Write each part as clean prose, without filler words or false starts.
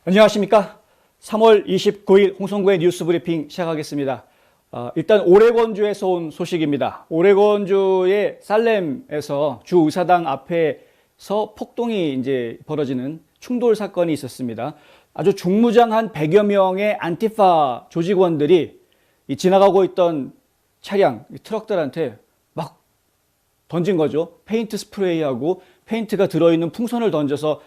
안녕하십니까. 3월 29일 홍성구의 뉴스 브리핑 시작하겠습니다. 일단 오레곤주에서 온 소식입니다. 오레곤주의 살렘에서 주 의사당 앞에서 폭동이 이제 벌어지는 충돌 사건이 있었습니다. 아주 중무장한 100여 명의 안티파 조직원들이 지나가고 있던 차량, 트럭들한테 막 던진 거죠. 페인트 스프레이하고 페인트가 들어있는 풍선을 던져서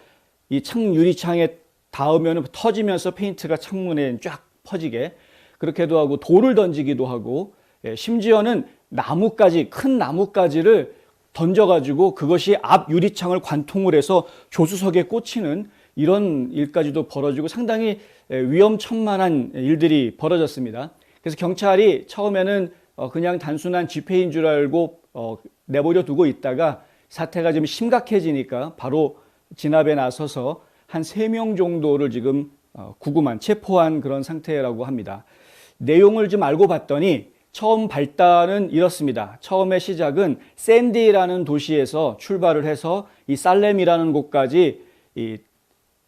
이 유리창에 닿으면 터지면서 페인트가 창문에 쫙 퍼지게 그렇게도 하고 돌을 던지기도 하고, 심지어는 나무까지, 큰 나무까지를 던져가지고 그것이 앞 유리창을 관통을 해서 조수석에 꽂히는 이런 일까지도 벌어지고 상당히 위험천만한 일들이 벌어졌습니다. 그래서 경찰이 처음에는 그냥 단순한 집회인 줄 알고 내버려 두고 있다가 사태가 좀 심각해지니까 바로 진압에 나서서 한 3명 정도를 지금 구금한, 체포한 그런 상태라고 합니다. 내용을 좀 알고 봤더니 처음 발단은 이렇습니다. 처음에 시작은 샌디라는 도시에서 출발을 해서 이 살렘이라는 곳까지 이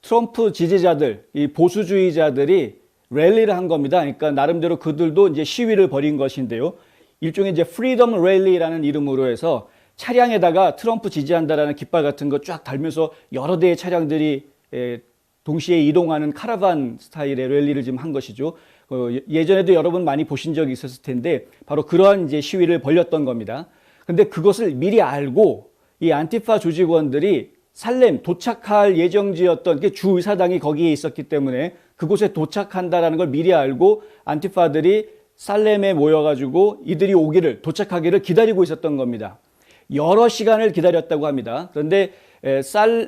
트럼프 지지자들, 이 보수주의자들이 랠리를 한 겁니다. 그러니까 나름대로 그들도 이제 시위를 벌인 것인데요. 일종의 이제 프리덤 랠리라는 이름으로 해서 차량에다가 트럼프 지지한다라는 깃발 같은 거 쫙 달면서 여러 대의 차량들이 동시에 이동하는 카라반 스타일의 랠리를 지금 한 것이죠. 예전에도 여러분 많이 보신 적이 있었을 텐데 바로 그러한 이제 시위를 벌였던 겁니다. 근데 그것을 미리 알고 이 안티파 조직원들이 살렘 도착할 예정지였던 게 주의사당이 거기에 있었기 때문에 그곳에 도착한다라는 걸 미리 알고 안티파들이 살렘에 모여가지고 이들이 오기를, 도착하기를 기다리고 있었던 겁니다. 여러 시간을 기다렸다고 합니다. 그런데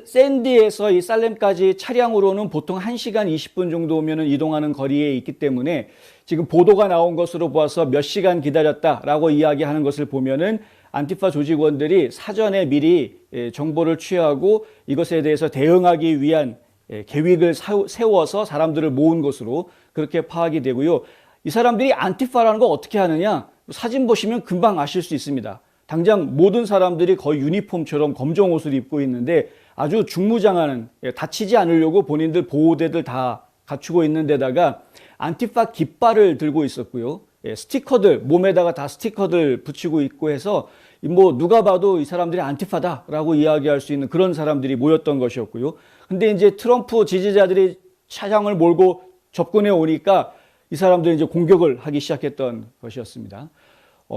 샌디에서 이 살렘까지 차량으로는 보통 1시간 20분 정도면 이동하는 거리에 있기 때문에 지금 보도가 나온 것으로 보아서 몇 시간 기다렸다라고 이야기하는 것을 보면은 안티파 조직원들이 사전에 미리 정보를 취하고 이것에 대해서 대응하기 위한 계획을 세워서 사람들을 모은 것으로 그렇게 파악이 되고요. 이 사람들이 안티파라는 거 어떻게 하느냐? 사진 보시면 금방 아실 수 있습니다. 당장 모든 사람들이 거의 유니폼처럼 검정 옷을 입고 있는데 아주 중무장하는, 다치지 않으려고 본인들 보호대들 다 갖추고 있는 데다가 안티파 깃발을 들고 있었고요. 스티커들, 몸에다가 다 스티커들 붙이고 있고 해서 뭐 누가 봐도 이 사람들이 안티파다라고 이야기할 수 있는 그런 사람들이 모였던 것이었고요. 근데 이제 트럼프 지지자들이 차량을 몰고 접근해 오니까 이 사람들이 이제 공격을 하기 시작했던 것이었습니다.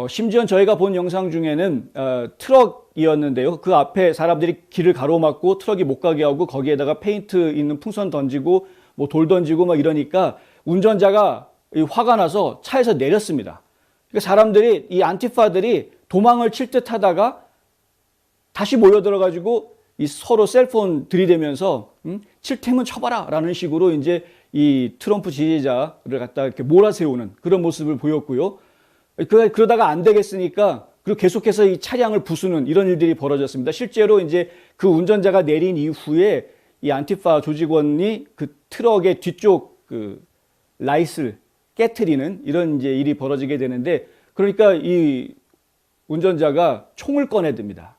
심지어 저희가 본 영상 중에는 트럭이었는데요. 그 앞에 사람들이 길을 가로막고 트럭이 못 가게 하고 거기에다가 페인트 있는 풍선 던지고 뭐 돌 던지고 막 이러니까 운전자가 화가 나서 차에서 내렸습니다. 그러니까 사람들이, 이 안티파들이 도망을 칠 듯 하다가 다시 모여들어가지고 이 서로 셀폰 들이대면서 칠 테면 쳐봐라 라는 식으로 이제 이 트럼프 지지자를 갖다 이렇게 몰아세우는 그런 모습을 보였고요. 그러다가 안 되겠으니까 그리고 계속해서 이 차량을 부수는 이런 일들이 벌어졌습니다. 실제로 이제 그 운전자가 내린 이후에 이 안티파 조직원이 그 트럭의 뒤쪽 그 라이트를 깨트리는 이런 이제 일이 벌어지게 되는데, 그러니까 이 운전자가 총을 꺼내듭니다.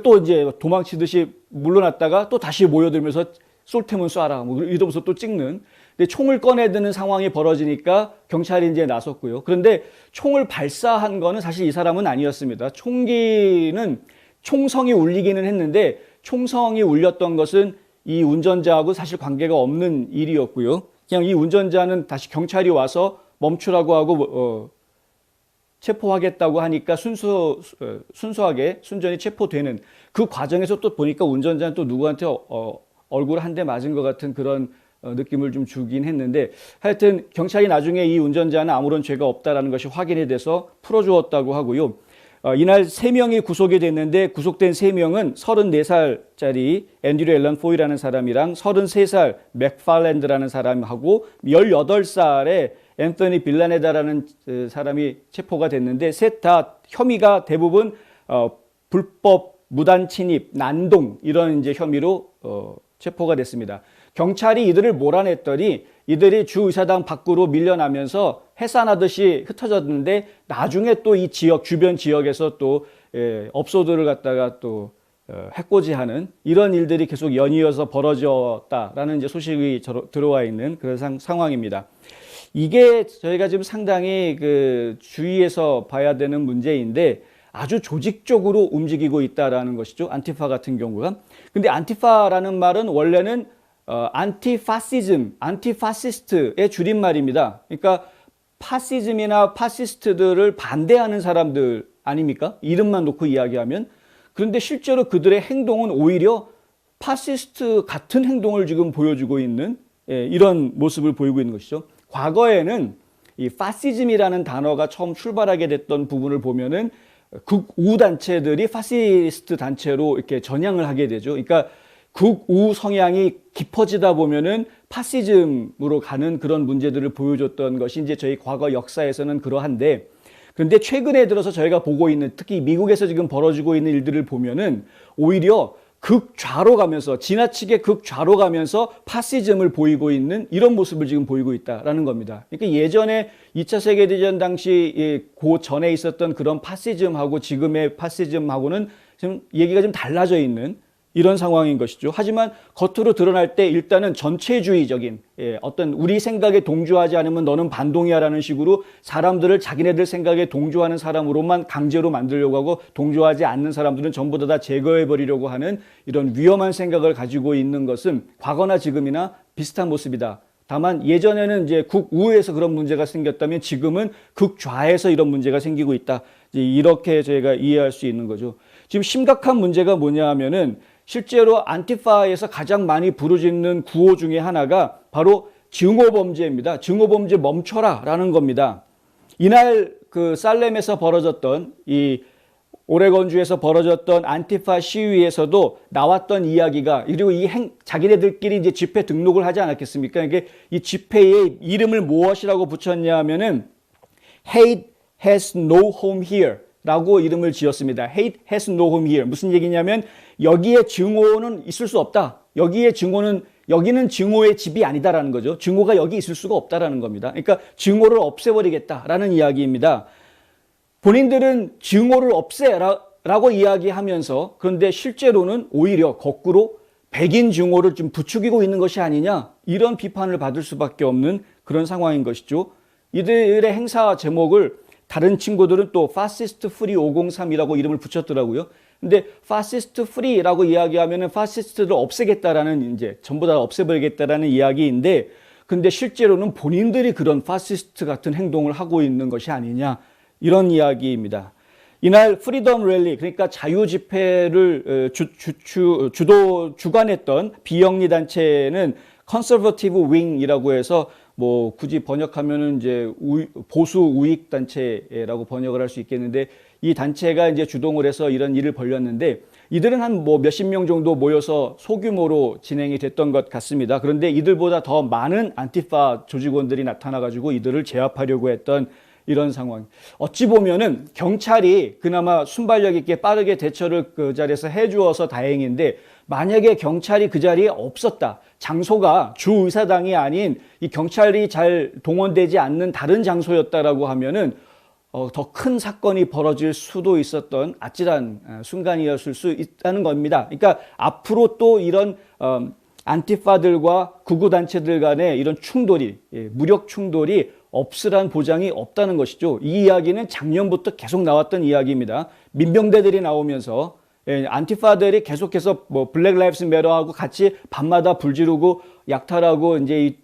또 이제 도망치듯이 물러났다가 또 다시 모여들면서 쏠 테면 쏴라 뭐 이러면서 또 찍는. 근데 총을 꺼내드는 상황이 벌어지니까 경찰이 이제 나섰고요. 그런데 총을 발사한 거는 사실 이 사람은 아니었습니다. 총기는 총성이 울리기는 했는데 총성이 울렸던 것은 이 운전자하고 사실 관계가 없는 일이었고요. 그냥 이 운전자는 다시 경찰이 와서 멈추라고 하고 체포하겠다고 하니까 순수하게 순전히 체포되는 그 과정에서 또 보니까 운전자는 또 누구한테 얼굴 한 대 맞은 것 같은 그런 느낌을 좀 주긴 했는데, 하여튼 경찰이 나중에 이 운전자는 아무런 죄가 없다라는 것이 확인이 돼서 풀어주었다고 하고요. 이날 3명이 구속이 됐는데 구속된 3명은 34살짜리 앤드류 앨런 포이라는 사람이랑 33살 맥팔랜드라는 사람하고 18살의 앤서니 빌라네다라는 사람이 체포가 됐는데, 셋 다 혐의가 대부분 불법 무단 침입, 난동 이런 이제 혐의로 체포가 됐습니다. 경찰이 이들을 몰아냈더니 이들이 주의사당 밖으로 밀려나면서 해산하듯이 흩어졌는데 나중에 또 이 지역, 주변 지역에서 또 업소들을 갖다가 또 해코지하는 이런 일들이 계속 연이어서 벌어졌다라는 이제 소식이 들어와 있는 그런 상황입니다. 이게 저희가 지금 상당히 그 주의해서 봐야 되는 문제인데 아주 조직적으로 움직이고 있다라는 것이죠. 안티파 같은 경우가. 근데 안티파라는 말은 원래는 안티파시즘, 안티파시스트의 줄임말입니다. 그러니까 파시즘이나 파시스트들을 반대하는 사람들 아닙니까? 이름만 놓고 이야기하면. 그런데 실제로 그들의 행동은 오히려 파시스트 같은 행동을 지금 보여주고 있는 이런 모습을 보이고 있는 것이죠. 과거에는 이 파시즘이라는 단어가 처음 출발하게 됐던 부분을 보면은 극우 단체들이 파시스트 단체로 이렇게 전향을 하게 되죠. 그러니까 극우 성향이 깊어지다 보면은 파시즘으로 가는 그런 문제들을 보여줬던 것이 이제 저희 과거 역사에서는 그러한데, 그런데 최근에 들어서 저희가 보고 있는, 특히 미국에서 지금 벌어지고 있는 일들을 보면은 오히려 극좌로 가면서, 지나치게 극좌로 가면서 파시즘을 보이고 있는 이런 모습을 지금 보이고 있다라는 겁니다. 그러니까 예전에 2차 세계대전 당시 그 전에 있었던 그런 파시즘하고 지금의 파시즘하고는 지금 얘기가 좀 달라져 있는 이런 상황인 것이죠. 하지만 겉으로 드러날 때 일단은 전체주의적인 어떤 우리 생각에 동조하지 않으면 너는 반동이야라는 식으로 사람들을 자기네들 생각에 동조하는 사람으로만 강제로 만들려고 하고, 동조하지 않는 사람들은 전부 다 제거해버리려고 하는 이런 위험한 생각을 가지고 있는 것은 과거나 지금이나 비슷한 모습이다. 다만 예전에는 이제 극우에서 그런 문제가 생겼다면 지금은 극좌에서 이런 문제가 생기고 있다. 이렇게 저희가 이해할 수 있는 거죠. 지금 심각한 문제가 뭐냐 하면은 실제로 안티파에서 가장 많이 부르짖는 구호 중에 하나가 바로 증오범죄입니다. 증오범죄 멈춰라 라는 겁니다. 이날 그 살렘에서 벌어졌던, 이 오레곤주에서 벌어졌던 안티파 시위에서도 나왔던 이야기가, 그리고 자기네들끼리 이제 집회 등록을 하지 않았겠습니까? 이게 이 집회의 이름을 무엇이라고 붙였냐 하면은 Hate has no home here 라고 이름을 지었습니다. Hate has no home here. 무슨 얘기냐면 여기에 증오는 있을 수 없다. 여기는 증오의 집이 아니다라는 거죠. 증오가 여기 있을 수가 없다라는 겁니다. 그러니까 증오를 없애버리겠다라는 이야기입니다. 본인들은 증오를 없애라고 이야기하면서, 그런데 실제로는 오히려 거꾸로 백인 증오를 좀 부추기고 있는 것이 아니냐, 이런 비판을 받을 수밖에 없는 그런 상황인 것이죠. 이들의 행사 제목을 다른 친구들은 또 파시스트 프리 503이라고 이름을 붙였더라고요. 근데 파시스트 프리라고 이야기하면은 파시스트를 없애겠다라는, 이제 전부 다 없애버리겠다라는 이야기인데, 근데 실제로는 본인들이 그런 파시스트 같은 행동을 하고 있는 것이 아니냐, 이런 이야기입니다. 이날 프리덤 랠리, 그러니까 자유 집회를 주관했던 비영리 단체는 컨서버티브 윙이라고 해서 뭐 굳이 번역하면은 이제 보수 우익 단체라고 번역을 할 수 있겠는데, 이 단체가 이제 주동을 해서 이런 일을 벌였는데, 이들은 한 뭐 몇십 명 정도 모여서 소규모로 진행이 됐던 것 같습니다. 그런데 이들보다 더 많은 안티파 조직원들이 나타나가지고 이들을 제압하려고 했던 이런 상황. 어찌 보면은 경찰이 그나마 순발력 있게 빠르게 대처를 그 자리에서 해주어서 다행인데, 만약에 경찰이 그 자리에 없었다, 장소가 주의사당이 아닌 이 경찰이 잘 동원되지 않는 다른 장소였다라고 하면은 더 큰 사건이 벌어질 수도 있었던 아찔한 순간이었을 수 있다는 겁니다. 그러니까 앞으로 또 이런 안티파들과 극우단체들 간의 이런 충돌이, 무력 충돌이 없으란 보장이 없다는 것이죠. 이 이야기는 작년부터 계속 나왔던 이야기입니다. 민병대들이 나오면서 안티파들이 계속해서 뭐 블랙 라이브스 매터하고 같이 밤마다 불 지르고 약탈하고 이제 이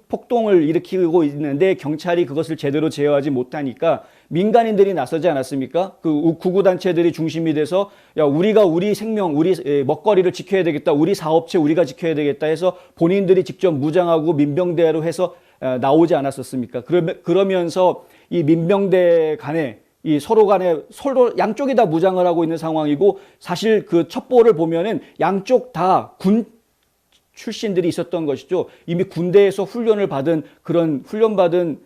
폭동을 일으키고 있는데, 경찰이 그것을 제대로 제어하지 못하니까 민간인들이 나서지 않았습니까? 그 구구단체들이 중심이 돼서, 야, 우리가 우리 생명, 우리 먹거리를 지켜야 되겠다, 우리 사업체 우리가 지켜야 되겠다 해서 본인들이 직접 무장하고 민병대로 해서 나오지 않았었습니까? 그러면서 이 민병대 간에 이 서로 양쪽이 다 무장을 하고 있는 상황이고, 사실 그 첩보를 보면은 양쪽 다 군 출신들이 있었던 것이죠. 이미 군대에서 그런 훈련받은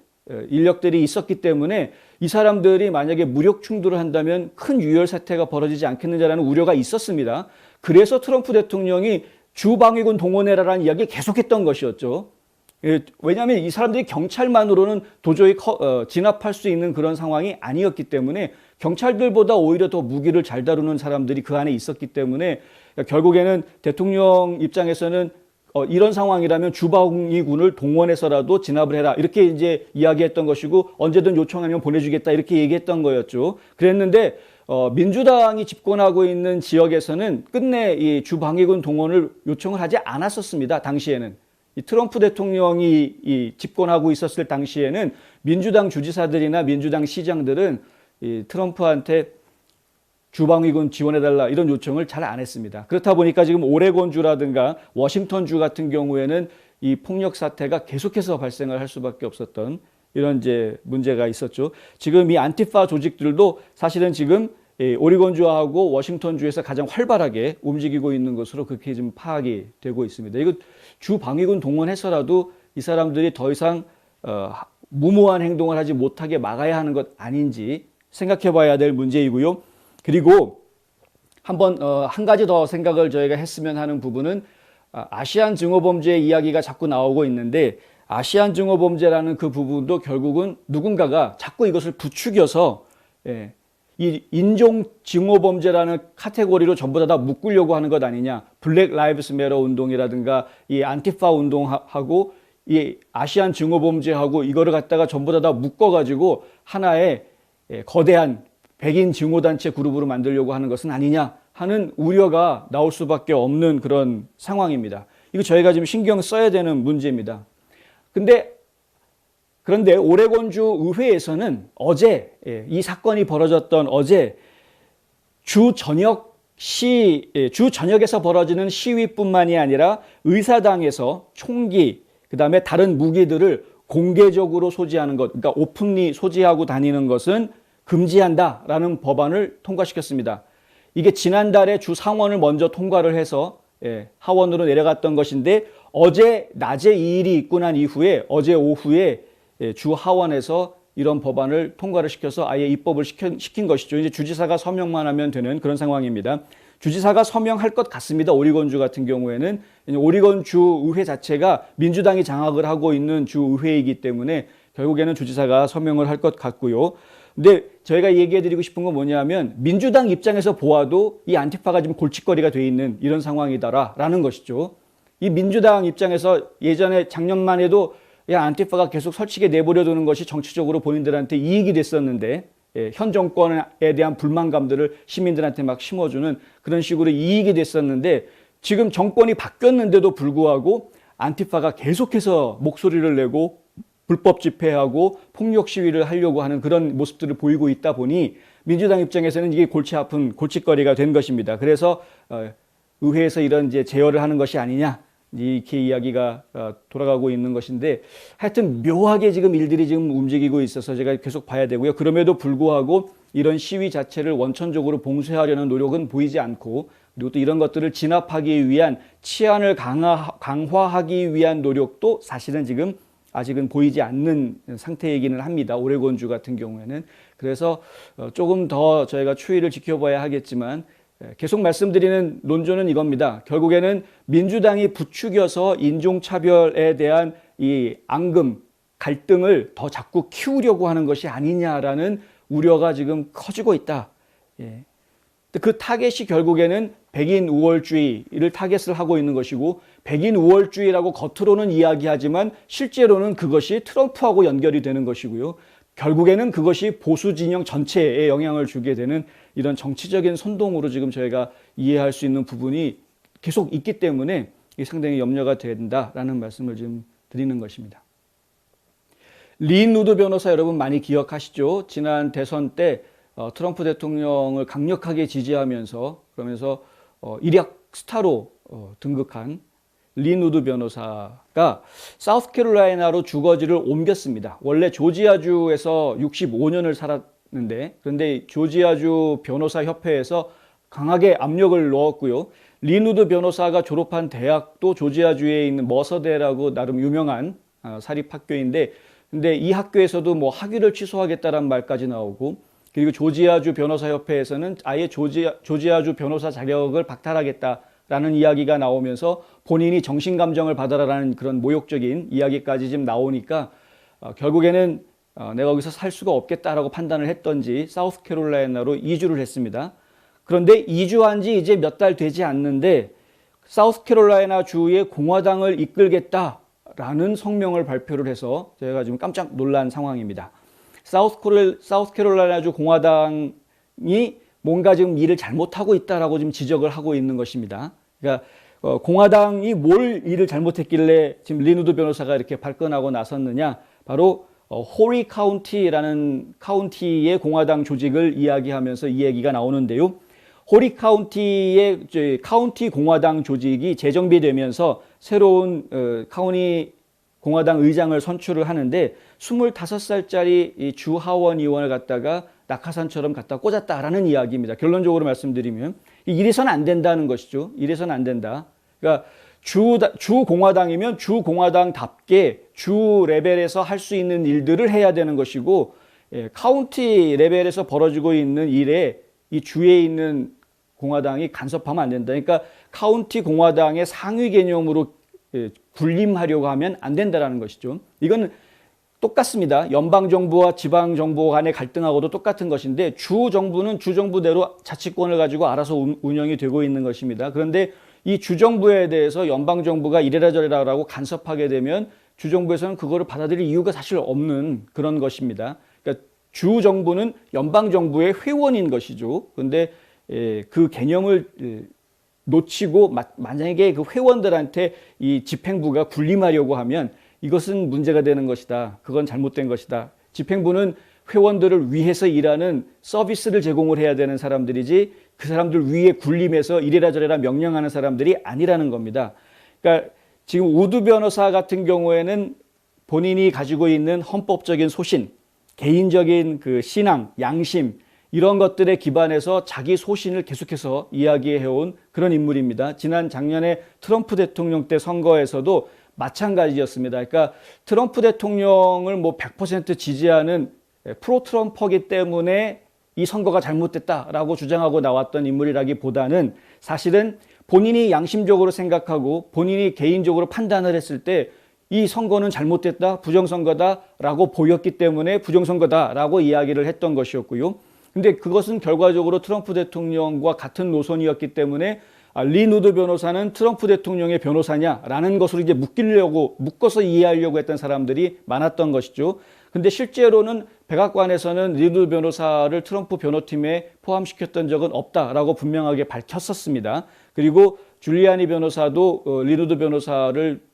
인력들이 있었기 때문에 이 사람들이 만약에 무력 충돌을 한다면 큰 유혈 사태가 벌어지지 않겠느냐라는 우려가 있었습니다. 그래서 트럼프 대통령이 주방위군 동원해라라는 이야기를 계속했던 것이었죠. 왜냐하면 이 사람들이 경찰만으로는 도저히 진압할 수 있는 그런 상황이 아니었기 때문에 경찰들보다 오히려 더 무기를 잘 다루는 사람들이 그 안에 있었기 때문에 결국에는 대통령 입장에서는 이런 상황이라면 주방위군을 동원해서라도 진압을 해라 이렇게 이제 이야기했던 것이고 언제든 요청하면 보내주겠다 이렇게 얘기했던 거였죠. 그랬는데 민주당이 집권하고 있는 지역에서는 끝내 이 주방위군 동원을 요청을 하지 않았었습니다. 당시에는 이 트럼프 대통령이 이 집권하고 있었을 당시에는 민주당 주지사들이나 민주당 시장들은 이 트럼프한테 주방위군 지원해달라 이런 요청을 잘 안 했습니다. 그렇다 보니까 지금 오레곤주라든가 워싱턴주 같은 경우에는 이 폭력 사태가 계속해서 발생을 할 수밖에 없었던 이런 이제 문제가 있었죠. 지금 이 안티파 조직들도 사실은 지금 오리곤주하고 워싱턴주에서 가장 활발하게 움직이고 있는 것으로 그렇게 지금 파악이 되고 있습니다. 이거 주방위군 동원해서라도 이 사람들이 더 이상 무모한 행동을 하지 못하게 막아야 하는 것 아닌지 생각해 봐야 될 문제이고요. 그리고 한 가지 더 생각을 저희가 했으면 하는 부분은 아시안 증오범죄 이야기가 자꾸 나오고 있는데 아시안 증오범죄라는 그 부분도 결국은 누군가가 자꾸 이것을 부추겨서 이 인종 증오범죄라는 카테고리로 전부 다 묶으려고 하는 것 아니냐. 블랙 라이브스 매터 운동이라든가 이 안티파 운동하고 이 아시안 증오범죄하고 이거를 갖다가 전부 다 묶어가지고 하나의 거대한 백인 증오단체 그룹으로 만들려고 하는 것은 아니냐 하는 우려가 나올 수밖에 없는 그런 상황입니다. 이거 저희가 지금 신경 써야 되는 문제입니다. 그런데 오레곤주 의회에서는 어제 이 사건이 벌어졌던 어제 주 저녁에서 벌어지는 시위뿐만이 아니라 의사당에서 총기 그다음에 다른 무기들을 공개적으로 소지하는 것, 그러니까 오픈리 소지하고 다니는 것은 금지한다라는 법안을 통과시켰습니다. 이게 지난달에 주 상원을 먼저 통과를 해서 하원으로 내려갔던 것인데 어제 낮에 이 일이 있고 난 이후에 어제 오후에 주 하원에서 이런 법안을 통과를 시켜서 아예 입법을 시킨 것이죠. 이제 주지사가 서명만 하면 되는 그런 상황입니다. 주지사가 서명할 것 같습니다. 오리곤주 같은 경우에는 오리곤주 의회 자체가 민주당이 장악을 하고 있는 주 의회이기 때문에 결국에는 주지사가 서명을 할 것 같고요. 근데 저희가 얘기해드리고 싶은 건 뭐냐면 민주당 입장에서 보아도 이 안티파가 지금 골칫거리가 돼 있는 이런 상황이다라는 것이죠. 이 민주당 입장에서 예전에 작년만 해도 야 안티파가 계속 설치게 내버려 두는 것이 정치적으로 본인들한테 이익이 됐었는데 현 정권에 대한 불만감들을 시민들한테 막 심어주는 그런 식으로 이익이 됐었는데 지금 정권이 바뀌었는데도 불구하고 안티파가 계속해서 목소리를 내고 불법 집회하고 폭력 시위를 하려고 하는 그런 모습들을 보이고 있다 보니 민주당 입장에서는 이게 골치 아픈 골칫거리가 된 것입니다. 그래서 의회에서 이런 이제 제어를 하는 것이 아니냐 이렇게 이야기가 돌아가고 있는 것인데 하여튼 묘하게 지금 일들이 지금 움직이고 있어서 제가 계속 봐야 되고요. 그럼에도 불구하고 이런 시위 자체를 원천적으로 봉쇄하려는 노력은 보이지 않고 그리고 또 이런 것들을 진압하기 위한 치안을 강화하기 위한 노력도 사실은 지금 아직은 보이지 않는 상태이기는 합니다. 오레곤주 같은 경우에는. 그래서 조금 더 저희가 추이를 지켜봐야 하겠지만 계속 말씀드리는 논조는 이겁니다. 결국에는 민주당이 부추겨서 인종차별에 대한 이 앙금, 갈등을 더 자꾸 키우려고 하는 것이 아니냐라는 우려가 지금 커지고 있다. 그 타겟이 결국에는 백인 우월주의를 타겟을 하고 있는 것이고 백인 우월주의라고 겉으로는 이야기하지만 실제로는 그것이 트럼프하고 연결이 되는 것이고요. 결국에는 그것이 보수 진영 전체에 영향을 주게 되는 이런 정치적인 선동으로 지금 저희가 이해할 수 있는 부분이 계속 있기 때문에 상당히 염려가 된다라는 말씀을 지금 드리는 것입니다. 린 우드 변호사 여러분 많이 기억하시죠? 지난 대선 때 트럼프 대통령을 강력하게 지지하면서 그러면서 일약 스타로 등극한 린 우드 변호사가 사우스캐롤라이나로 주거지를 옮겼습니다. 원래 조지아주에서 65년을 살았는데 그런데 조지아주 변호사 협회에서 강하게 압력을 넣었고요. 린 우드 변호사가 졸업한 대학도 조지아주에 있는 머서대라고 나름 유명한 사립학교인데 근데 이 학교에서도 뭐 학위를 취소하겠다는 말까지 나오고 그리고 조지아주 변호사협회에서는 아예 조지아주 변호사 자격을 박탈하겠다라는 이야기가 나오면서 본인이 정신감정을 받아라라는 그런 모욕적인 이야기까지 지금 나오니까 결국에는 내가 여기서 살 수가 없겠다라고 판단을 했던지 사우스캐롤라이나로 이주를 했습니다. 그런데 이주한 지 이제 몇 달 되지 않는데 사우스캐롤라이나 주의 공화당을 이끌겠다라는 성명을 발표를 해서 제가 지금 깜짝 놀란 상황입니다. 사우스캐롤라이나주 공화당이 뭔가 지금 일을 잘못하고 있다라고 지금 지적을 하고 있는 것입니다. 그러니까 공화당이 뭘 일을 잘못했길래 지금 리누드 변호사가 이렇게 발끈하고 나섰느냐? 바로 호리 카운티라는 카운티의 공화당 조직을 이야기하면서 이 얘기가 나오는데요. 호리 카운티의 카운티 공화당 조직이 재정비되면서 새로운 카운티 공화당 의장을 선출을 하는데 25살짜리 이 주하원 의원을 갖다가 낙하산처럼 갖다 꽂았다라는 이야기입니다. 결론적으로 말씀드리면 이래서는 안 된다는 것이죠. 이래서는 안 된다. 그러니까 주 공화당이면 주 공화당답게 주 레벨에서 할 수 있는 일들을 해야 되는 것이고, 카운티 레벨에서 벌어지고 있는 일에 이 주에 있는 공화당이 간섭하면 안 된다. 그러니까 카운티 공화당의 상위 개념으로 군림하려고 하면 안 된다라는 것이죠. 이건 똑같습니다. 연방정부와 지방정부 간의 갈등하고도 똑같은 것인데 주정부는 주정부대로 자치권을 가지고 알아서 운영이 되고 있는 것입니다. 그런데 이 주정부에 대해서 연방정부가 이래라 저래라라고 간섭하게 되면 주정부에서는 그거를 받아들일 이유가 사실 없는 그런 것입니다. 그러니까 주정부는 연방정부의 회원인 것이죠. 그런데 그 개념을 놓치고 만약에 그 회원들한테 이 집행부가 군림하려고 하면 이것은 문제가 되는 것이다. 그건 잘못된 것이다. 집행부는 회원들을 위해서 일하는 서비스를 제공을 해야 되는 사람들이지 그 사람들 위에 군림해서 이래라 저래라 명령하는 사람들이 아니라는 겁니다. 그러니까 지금 우드 변호사 같은 경우에는 본인이 가지고 있는 헌법적인 소신, 개인적인 그 신앙, 양심 이런 것들에 기반해서 자기 소신을 계속해서 이야기해온 그런 인물입니다. 작년에 트럼프 대통령 때 선거에서도 마찬가지였습니다. 그러니까 트럼프 대통령을 뭐 100% 지지하는 프로 트럼퍼기 때문에 이 선거가 잘못됐다라고 주장하고 나왔던 인물이라기보다는 사실은 본인이 양심적으로 생각하고 본인이 개인적으로 판단을 했을 때 이 선거는 잘못됐다, 부정선거다라고 보였기 때문에 부정선거다라고 이야기를 했던 것이었고요. 근데 그것은 결과적으로 트럼프 대통령과 같은 노선이었기 때문에 리누드 변호사는 트럼프 대통령의 변호사냐라는 것으로 이제 묶어서 이해하려고 했던 사람들이 많았던 것이죠. 근데 실제로는 백악관에서는 리누드 변호사를 트럼프 변호팀에 포함시켰던 적은 없다라고 분명하게 밝혔었습니다. 그리고 줄리아니 변호사도 리누드 변호사를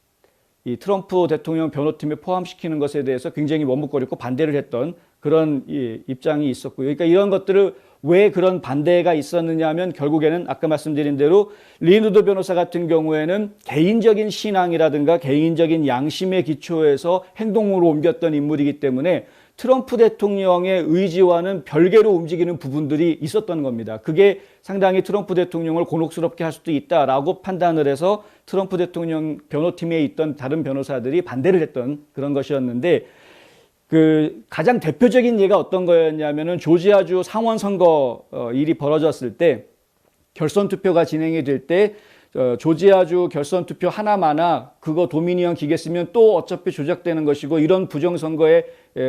이 트럼프 대통령 변호팀에 포함시키는 것에 대해서 굉장히 머뭇거렸고 반대를 했던 그런 입장이 있었고요. 그러니까 이런 것들을 왜 그런 반대가 있었느냐 하면 결국에는 아까 말씀드린 대로 리누드 변호사 같은 경우에는 개인적인 신앙이라든가 개인적인 양심에 기초해서 행동으로 옮겼던 인물이기 때문에 트럼프 대통령의 의지와는 별개로 움직이는 부분들이 있었던 겁니다. 그게 상당히 트럼프 대통령을 곤혹스럽게 할 수도 있다라고 판단을 해서 트럼프 대통령 변호팀에 있던 다른 변호사들이 반대를 했던 그런 것이었는데 그 가장 대표적인 예가 어떤 거였냐면은 조지아주 상원 선거 일이 벌어졌을 때 결선 투표가 진행이 될 때 조지아주 결선 투표 하나마나 그거 도미니언 기계 쓰면 또 어차피 조작되는 것이고 이런 부정선거에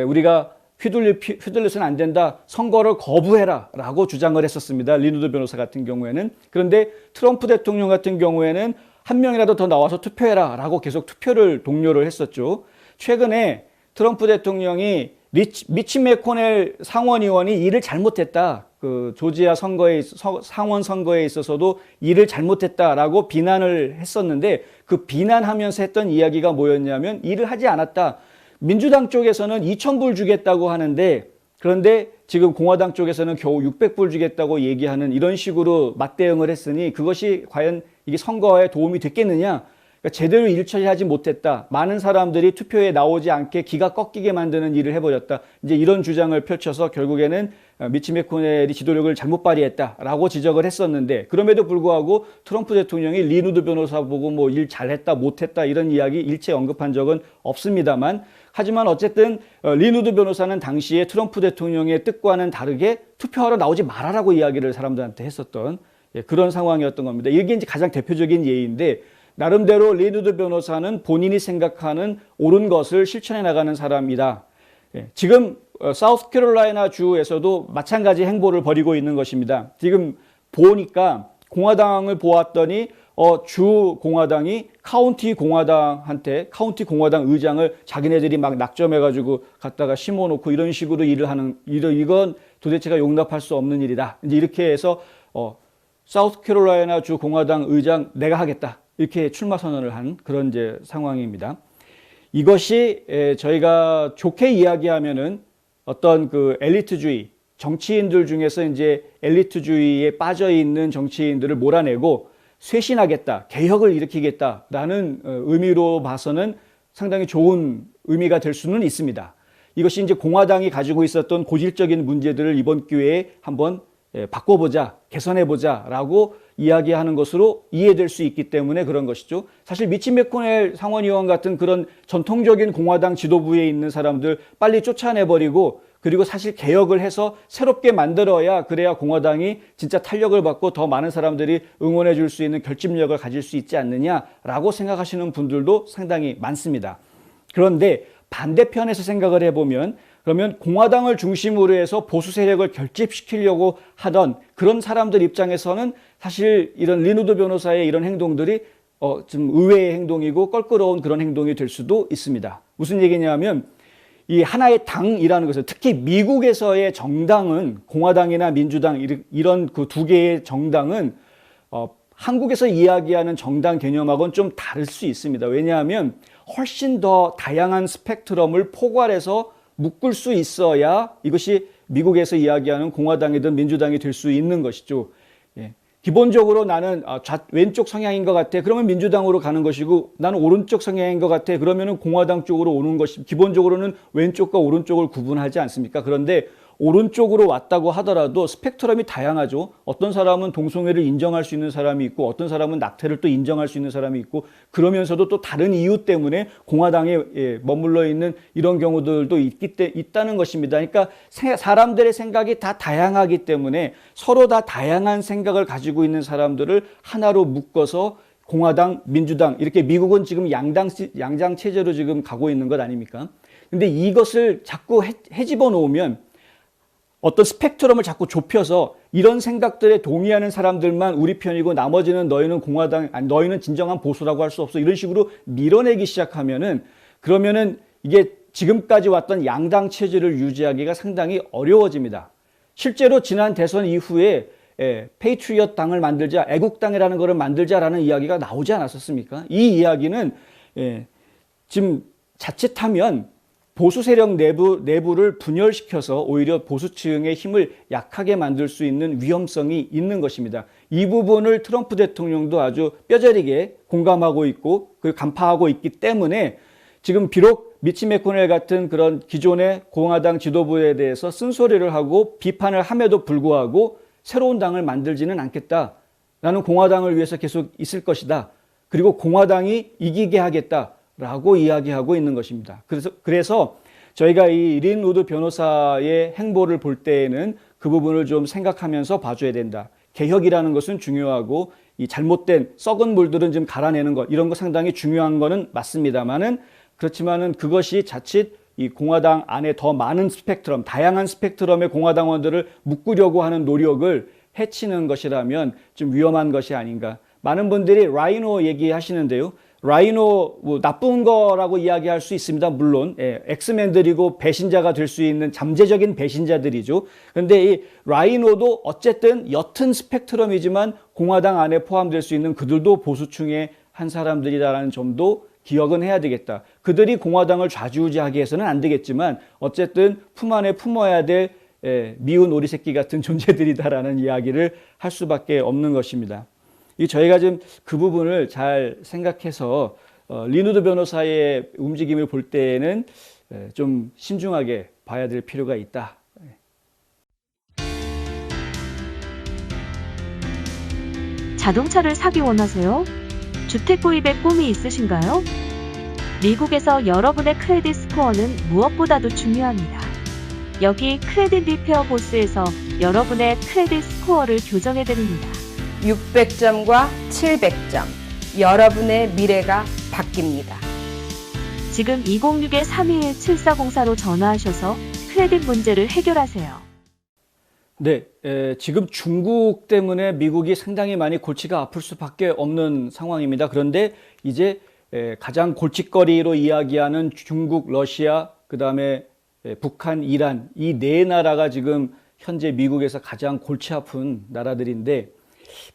우리가 휘둘려서는 안 된다. 선거를 거부해라 라고 주장을 했었습니다. 리누드 변호사 같은 경우에는. 그런데 트럼프 대통령 같은 경우에는 한 명이라도 더 나와서 투표해라 라고 계속 투표를 독려를 했었죠. 최근에 트럼프 대통령이 미치 매코넬 상원의원이 일을 잘못했다. 그 조지아 상원 선거에 있어서도 일을 잘못했다라고 비난을 했었는데 그 비난하면서 했던 이야기가 뭐였냐면 일을 하지 않았다. 민주당 쪽에서는 2,000불 주겠다고 하는데 그런데 지금 공화당 쪽에서는 겨우 600불 주겠다고 얘기하는 이런 식으로 맞대응을 했으니 그것이 과연 이게 선거에 도움이 됐겠느냐? 그러니까 제대로 일 처리하지 못했다. 많은 사람들이 투표에 나오지 않게 기가 꺾이게 만드는 일을 해버렸다. 이제 이런 주장을 펼쳐서 결국에는 미치 매코넬이 지도력을 잘못 발휘했다라고 지적을 했었는데 그럼에도 불구하고 트럼프 대통령이 리누드 변호사 보고 뭐 일 잘했다 못했다 이런 이야기 일체 언급한 적은 없습니다만 하지만 어쨌든 리누드 변호사는 당시에 트럼프 대통령의 뜻과는 다르게 투표하러 나오지 말아라고 이야기를 사람들한테 했었던 그런 상황이었던 겁니다. 이게 이제 가장 대표적인 예인데 나름대로 리누드 변호사는 본인이 생각하는 옳은 것을 실천해 나가는 사람이다. 지금 사우스캐롤라이나 주에서도 마찬가지 행보를 벌이고 있는 것입니다. 지금 보니까 공화당을 보았더니 주 공화당이 카운티 공화당 의장을 자기네들이 막 낙점해가지고 갖다가 심어놓고 이런 식으로 일을 하는, 이건 도대체가 용납할 수 없는 일이다. 이제 이렇게 해서 사우스캐롤라이나 주 공화당 의장 내가 하겠다, 이렇게 출마 선언을 한 그런 이제 상황입니다. 이것이 저희가 좋게 이야기하면은 어떤 그 엘리트주의, 정치인들 중에서 이제 엘리트주의에 빠져 있는 정치인들을 몰아내고 쇄신하겠다, 개혁을 일으키겠다라는 의미로 봐서는 상당히 좋은 의미가 될 수는 있습니다. 이것이 이제 공화당이 가지고 있었던 고질적인 문제들을 이번 기회에 한번 바꿔보자, 개선해보자라고 이야기하는 것으로 이해될 수 있기 때문에 그런 것이죠. 사실 미치 매코넬 상원의원 같은 그런 전통적인 공화당 지도부에 있는 사람들 빨리 쫓아내버리고, 그리고 사실 개혁을 해서 새롭게 만들어야, 그래야 공화당이 진짜 탄력을 받고 더 많은 사람들이 응원해 줄 수 있는 결집력을 가질 수 있지 않느냐라고 생각하시는 분들도 상당히 많습니다. 그런데 반대편에서 생각을 해보면, 그러면 공화당을 중심으로 해서 보수 세력을 결집시키려고 하던 그런 사람들 입장에서는 사실 이런 리누드 변호사의 이런 행동들이 좀 의외의 행동이고 껄끄러운 그런 행동이 될 수도 있습니다. 무슨 얘기냐면, 이 하나의 당이라는 것은, 특히 미국에서의 정당은, 공화당이나 민주당 이런 그 두 개의 정당은 한국에서 이야기하는 정당 개념하고는 좀 다를 수 있습니다. 왜냐하면 훨씬 더 다양한 스펙트럼을 포괄해서 묶을 수 있어야 이것이 미국에서 이야기하는 공화당이든 민주당이 될 수 있는 것이죠. 기본적으로 나는 왼쪽 성향인 것 같아, 그러면 민주당으로 가는 것이고, 나는 오른쪽 성향인 것 같아, 그러면 공화당 쪽으로 오는 것이, 기본적으로는 왼쪽과 오른쪽을 구분하지 않습니까? 그런데 오른쪽으로 왔다고 하더라도 스펙트럼이 다양하죠. 어떤 사람은 동성애를 인정할 수 있는 사람이 있고, 어떤 사람은 낙태를 또 인정할 수 있는 사람이 있고, 그러면서도 또 다른 이유 때문에 공화당에 머물러 있는 이런 경우들도 있다는 것입니다. 그러니까 사람들의 생각이 다 다양하기 때문에 서로 다 다양한 생각을 가지고 있는 사람들을 하나로 묶어서 공화당, 민주당, 이렇게 미국은 지금 양당 체제로 지금 가고 있는 것 아닙니까? 근데 이것을 자꾸 헤집어 놓으면, 어떤 스펙트럼을 자꾸 좁혀서 이런 생각들에 동의하는 사람들만 우리 편이고 나머지는 너희는 너희는 진정한 보수라고 할 수 없어, 이런 식으로 밀어내기 시작하면은, 그러면은 이게 지금까지 왔던 양당 체제를 유지하기가 상당히 어려워집니다. 실제로 지난 대선 이후에 페이트리엇 당을 만들자, 애국당이라는 것을 만들자라는 이야기가 나오지 않았었습니까? 이 이야기는 지금 자칫하면 보수 세력 내부를 분열시켜서 오히려 보수층의 힘을 약하게 만들 수 있는 위험성이 있는 것입니다. 이 부분을 트럼프 대통령도 아주 뼈저리게 공감하고 있고 간파하고 있기 때문에 지금 비록 미치 매코넬 같은 그런 기존의 공화당 지도부에 대해서 쓴소리를 하고 비판을 함에도 불구하고 새로운 당을 만들지는 않겠다, 나는 공화당을 위해서 계속 있을 것이다, 그리고 공화당이 이기게 하겠다 라고 이야기하고 있는 것입니다. 그래서 저희가 이 린 우드 변호사의 행보를 볼 때에는 그 부분을 좀 생각하면서 봐줘야 된다. 개혁이라는 것은 중요하고, 이 잘못된 썩은 물들은 좀 갈아내는 것, 이런 거 상당히 중요한 거는 맞습니다만은, 그렇지만은 그것이 자칫 이 공화당 안에 더 많은 스펙트럼, 다양한 스펙트럼의 공화당원들을 묶으려고 하는 노력을 해치는 것이라면 좀 위험한 것이 아닌가. 많은 분들이 라이노 얘기하시는데요. 라이노 나쁜 거라고 이야기할 수 있습니다. 물론 엑스맨들이고 배신자가 될 수 있는 잠재적인 배신자들이죠. 그런데 이 라이노도 어쨌든 옅은 스펙트럼이지만 공화당 안에 포함될 수 있는 그들도 보수층의 한 사람들이라는 점도 기억은 해야 되겠다. 그들이 공화당을 좌지우지하게 해서는 안 되겠지만 어쨌든 품 안에 품어야 될 미운 오리새끼 같은 존재들이다라는 이야기를 할 수밖에 없는 것입니다. 저희가 지금 그 부분을 잘 생각해서 리누드 변호사의 움직임을 볼 때에는 좀 신중하게 봐야 될 필요가 있다. 자동차를 사기 원하세요? 주택 구입에 꿈이 있으신가요? 미국에서 여러분의 크레딧 스코어는 무엇보다도 중요합니다. 여기 크레딧 리페어 보스에서 여러분의 크레딧 스코어를 교정해드립니다. 600점과 700점, 여러분의 미래가 바뀝니다. 지금 206-321-7404로 전화하셔서 크레딧 문제를 해결하세요. 네, 지금 중국 때문에 미국이 상당히 많이 골치가 아플 수밖에 없는 상황입니다. 그런데 이제 가장 골칫거리로 이야기하는 중국, 러시아, 그다음에 북한, 이란 이 네 나라가 지금 현재 미국에서 가장 골치 아픈 나라들인데,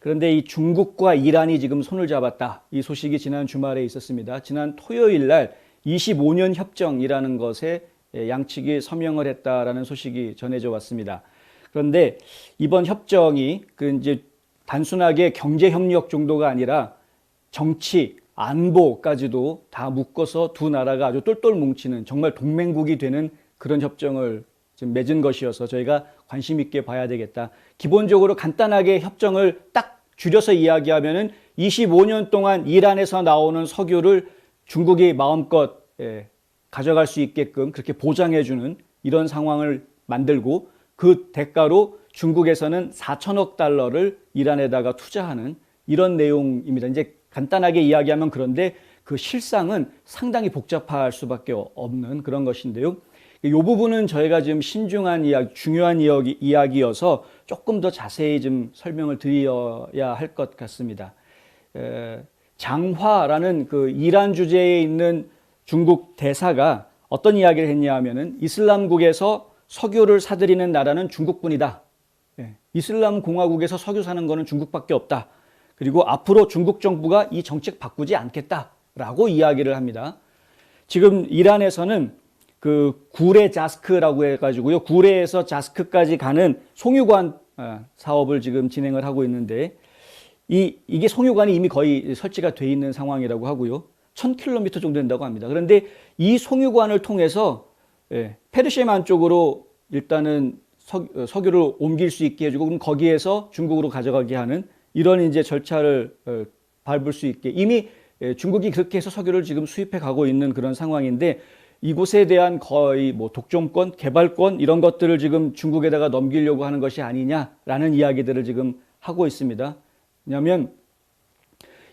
그런데 이 중국과 이란이 지금 손을 잡았다. 이 소식이 지난 주말에 있었습니다. 지난 토요일 날 25년 협정이라는 것에 양측이 서명을 했다라는 소식이 전해져 왔습니다. 그런데 이번 협정이 이제 단순하게 경제 협력 정도가 아니라 정치, 안보까지도 다 묶어서 두 나라가 아주 똘똘 뭉치는 정말 동맹국이 되는 그런 협정을 지금 맺은 것이어서 저희가 관심 있게 봐야 되겠다. 기본적으로 간단하게 협정을 딱 줄여서 이야기하면은 25년 동안 이란에서 나오는 석유를 중국이 마음껏 가져갈 수 있게끔 그렇게 보장해주는 이런 상황을 만들고, 그 대가로 중국에서는 4천억 달러를 이란에다가 투자하는 이런 내용입니다. 이제 간단하게 이야기하면 그런데 그 실상은 상당히 복잡할 수밖에 없는 그런 것인데요. 이 부분은 저희가 지금 신중한 이야기, 중요한 이야기여서 조금 더 자세히 좀 설명을 드려야 할 것 같습니다. 장화라는 그 이란 주재에 있는 중국 대사가 어떤 이야기를 했냐 하면은 이슬람국에서 석유를 사들이는 나라는 중국뿐이다. 이슬람 공화국에서 석유 사는 거는 중국밖에 없다. 그리고 앞으로 중국 정부가 이 정책 바꾸지 않겠다라고 이야기를 합니다. 지금 이란에서는 그 구레 자스크라고 해가지고요, 구레에서 자스크까지 가는 송유관 사업을 지금 진행을 하고 있는데, 이게 송유관이 이미 거의 설치가 돼 있는 상황이라고 하고요. 1000km 정도 된다고 합니다. 그런데 이 송유관을 통해서 페르시아만 쪽으로 일단은 석유를 옮길 수 있게 해주고, 그럼 거기에서 중국으로 가져가게 하는 이런 이제 절차를 밟을 수 있게, 이미 중국이 그렇게 해서 석유를 지금 수입해 가고 있는 그런 상황인데, 이곳에 대한 거의 뭐 독점권, 개발권 이런 것들을 지금 중국에다가 넘기려고 하는 것이 아니냐라는 이야기들을 지금 하고 있습니다. 왜냐하면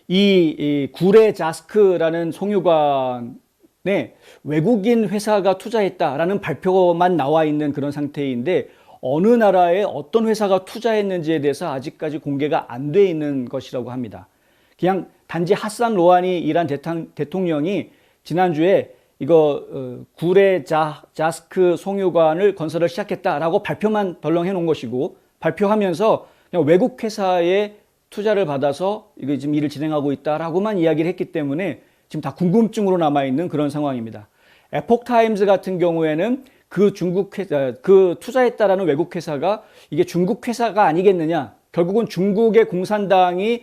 이 구레 자스크라는 송유관에 외국인 회사가 투자했다라는 발표만 나와 있는 그런 상태인데, 어느 나라에 어떤 회사가 투자했는지에 대해서 아직까지 공개가 안 돼 있는 것이라고 합니다. 그냥 단지 하산 로하니 이란 대통령이 지난주에 이거 구레 자스크 송유관을 건설을 시작했다라고 발표만 덜렁 해놓은 것이고, 발표하면서 그냥 외국 회사에 투자를 받아서 이거 지금 일을 진행하고 있다라고만 이야기를 했기 때문에 지금 다 궁금증으로 남아있는 그런 상황입니다. 에폭타임즈 같은 경우에는 그 중국 회사, 그 투자했다라는 외국 회사가 이게 중국 회사가 아니겠느냐, 결국은 중국의 공산당이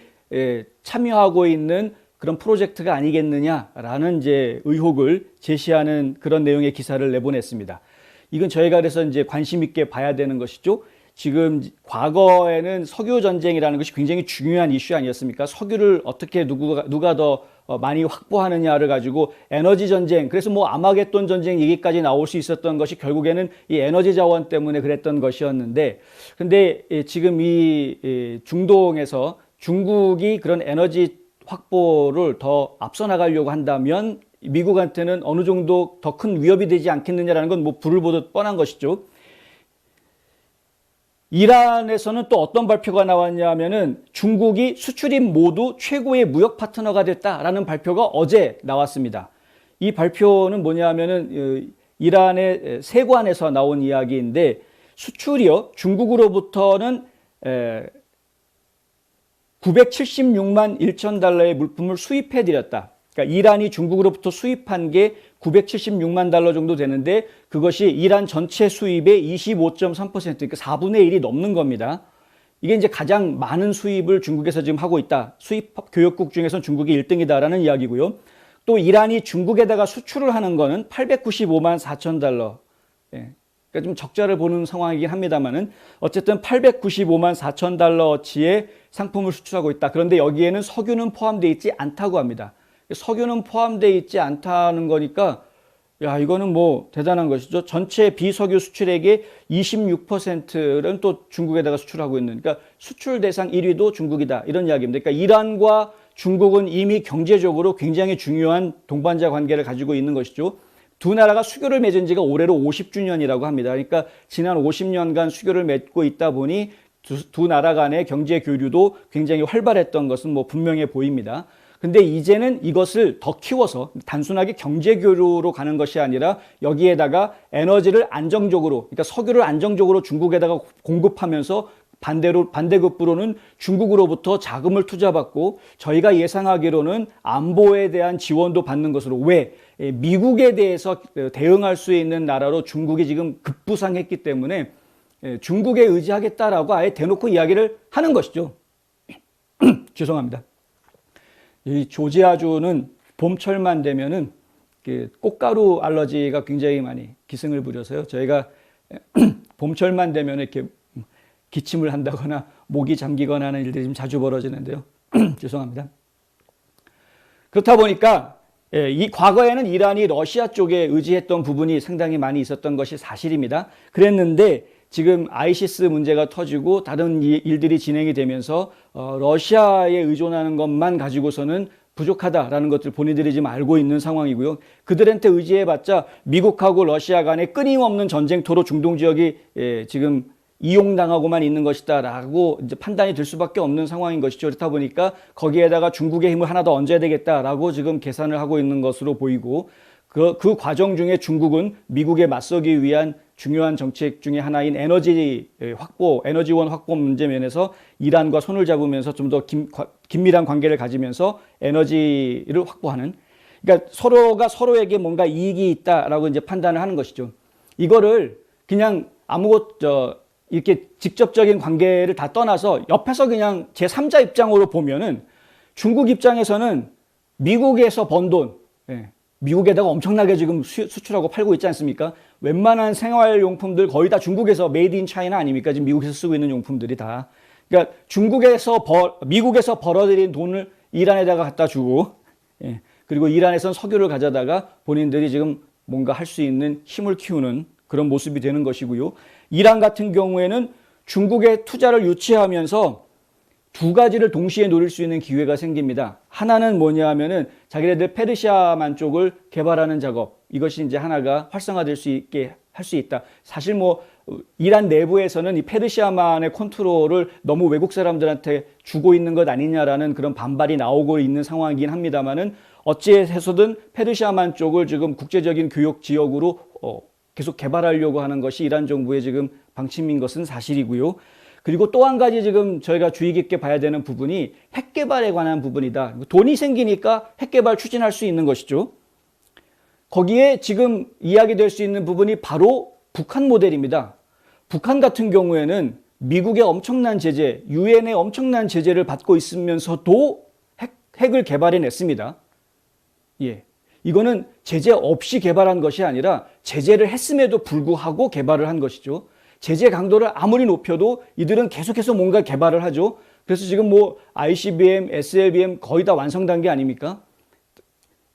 참여하고 있는 그런 프로젝트가 아니겠느냐라는 이제 의혹을 제시하는 그런 내용의 기사를 내보냈습니다. 이건 저희가 그래서 이제 관심 있게 봐야 되는 것이죠. 지금 과거에는 석유 전쟁이라는 것이 굉장히 중요한 이슈 아니었습니까? 석유를 어떻게 누가 더 많이 확보하느냐를 가지고 에너지 전쟁, 그래서 뭐 아마겟돈 전쟁 얘기까지 나올 수 있었던 것이 결국에는 이 에너지 자원 때문에 그랬던 것이었는데, 근데 지금 이 중동에서 중국이 그런 에너지 확보를 더 앞서 나가려고 한다면 미국한테는 어느 정도 더 큰 위협이 되지 않겠느냐라는 건 뭐 불을 보듯 뻔한 것이죠. 이란에서는 또 어떤 발표가 나왔냐 하면은 중국이 수출입 모두 최고의 무역 파트너가 됐다라는 발표가 어제 나왔습니다. 이 발표는 뭐냐 하면은 이란의 세관에서 나온 이야기인데, 수출이요, 중국으로부터는 976만 1천 달러의 물품을 수입해 드렸다. 그러니까 이란이 중국으로부터 수입한 게 976만 달러 정도 되는데, 그것이 이란 전체 수입의 25.3%, 그러니까 4분의 1이 넘는 겁니다. 이게 이제 가장 많은 수입을 중국에서 지금 하고 있다. 수입 교역국 중에서는 중국이 1등이다라는 이야기고요. 또 이란이 중국에다가 수출을 하는 거는 895만 4천 달러. 그러니까 좀 적자를 보는 상황이긴 합니다만은 어쨌든 895만 4천 달러어치의 상품을 수출하고 있다. 그런데 여기에는 석유는 포함되어 있지 않다고 합니다. 석유는 포함되어 있지 않다는 거니까, 야, 이거는 뭐 대단한 것이죠. 전체 비석유 수출액의 26%는 또 중국에다가 수출하고 있는, 그러니까 수출 대상 1위도 중국이다, 이런 이야기입니다. 그러니까 이란과 중국은 이미 경제적으로 굉장히 중요한 동반자 관계를 가지고 있는 것이죠. 두 나라가 수교를 맺은 지가 올해로 50주년이라고 합니다. 그러니까 지난 50년간 수교를 맺고 있다 보니 두 나라 간의 경제 교류도 굉장히 활발했던 것은 뭐 분명해 보입니다. 근데 이제는 이것을 더 키워서 단순하게 경제 교류로 가는 것이 아니라 여기에다가 에너지를 안정적으로, 그러니까 석유를 안정적으로 중국에다가 공급하면서 반대급부로는 중국으로부터 자금을 투자받고 저희가 예상하기로는 안보에 대한 지원도 받는 것으로, 왜? 미국에 대해서 대응할 수 있는 나라로 중국이 지금 급부상했기 때문에 중국에 의지하겠다라고 아예 대놓고 이야기를 하는 것이죠. 죄송합니다. 이 조지아주는 봄철만 되면은 꽃가루 알러지가 굉장히 많이 기승을 부려서요. 저희가 봄철만 되면 이렇게 기침을 한다거나 목이 잠기거나 하는 일들이 좀 자주 벌어지는데요. 죄송합니다. 그렇다 보니까 이 과거에는 이란이 러시아 쪽에 의지했던 부분이 상당히 많이 있었던 것이 사실입니다. 그랬는데 지금 아이시스 문제가 터지고 다른 일들이 진행이 되면서 러시아에 의존하는 것만 가지고서는 부족하다라는 것을 본인들이 지금 알고 있는 상황이고요. 그들한테 의지해봤자 미국하고 러시아 간의 끊임없는 전쟁터로 중동 지역이 지금 이용당하고만 있는 것이다라고 이제 판단이 될 수밖에 없는 상황인 것이죠. 그렇다 보니까 거기에다가 중국의 힘을 하나 더 얹어야 되겠다라고 지금 계산을 하고 있는 것으로 보이고 그 과정 중에 중국은 미국에 맞서기 위한 중요한 정책 중에 하나인 에너지원 확보 문제 면에서 이란과 손을 잡으면서 좀 더 긴밀한 관계를 가지면서 에너지를 확보하는, 그러니까 서로가 서로에게 뭔가 이익이 있다라고 이제 판단을 하는 것이죠. 이거를 그냥 이렇게 직접적인 관계를 다 떠나서 옆에서 그냥 제3자 입장으로 보면은 중국 입장에서는 미국에서 번 돈, 미국에다가 엄청나게 지금 수출하고 팔고 있지 않습니까? 웬만한 생활용품들 거의 다 중국에서 메이드 인 차이나 아닙니까? 지금 미국에서 쓰고 있는 용품들이 다. 그러니까 미국에서 벌어들인 돈을 이란에다가 갖다 주고, 그리고 이란에선 석유를 가져다가 본인들이 지금 뭔가 할 수 있는 힘을 키우는 그런 모습이 되는 것이고요. 이란 같은 경우에는 중국의 투자를 유치하면서 두 가지를 동시에 노릴 수 있는 기회가 생깁니다. 하나는 뭐냐 하면은 자기네들 페르시아만 쪽을 개발하는 작업, 이것이 이제 하나가 활성화될 수 있게 할 수 있다. 사실 뭐 이란 내부에서는 이 페르시아만의 컨트롤을 너무 외국 사람들한테 주고 있는 것 아니냐라는 그런 반발이 나오고 있는 상황이긴 합니다만은 어찌해서든 페르시아만 쪽을 지금 국제적인 교역 지역으로 계속 개발하려고 하는 것이 이란 정부의 지금 방침인 것은 사실이고요. 그리고 또 한 가지 지금 저희가 주의 깊게 봐야 되는 부분이 핵 개발에 관한 부분이다. 돈이 생기니까 핵 개발 추진할 수 있는 것이죠. 거기에 지금 이야기될 수 있는 부분이 바로 북한 모델입니다. 북한 같은 경우에는 미국의 엄청난 제재, 유엔의 엄청난 제재를 받고 있으면서도 핵을 개발해냈습니다. 이거는 제재 없이 개발한 것이 아니라 제재를 했음에도 불구하고 개발을 한 것이죠. 제재 강도를 아무리 높여도 이들은 계속해서 뭔가 개발을 하죠. 그래서 지금 뭐 ICBM, SLBM 거의 다 완성 단계 아닙니까?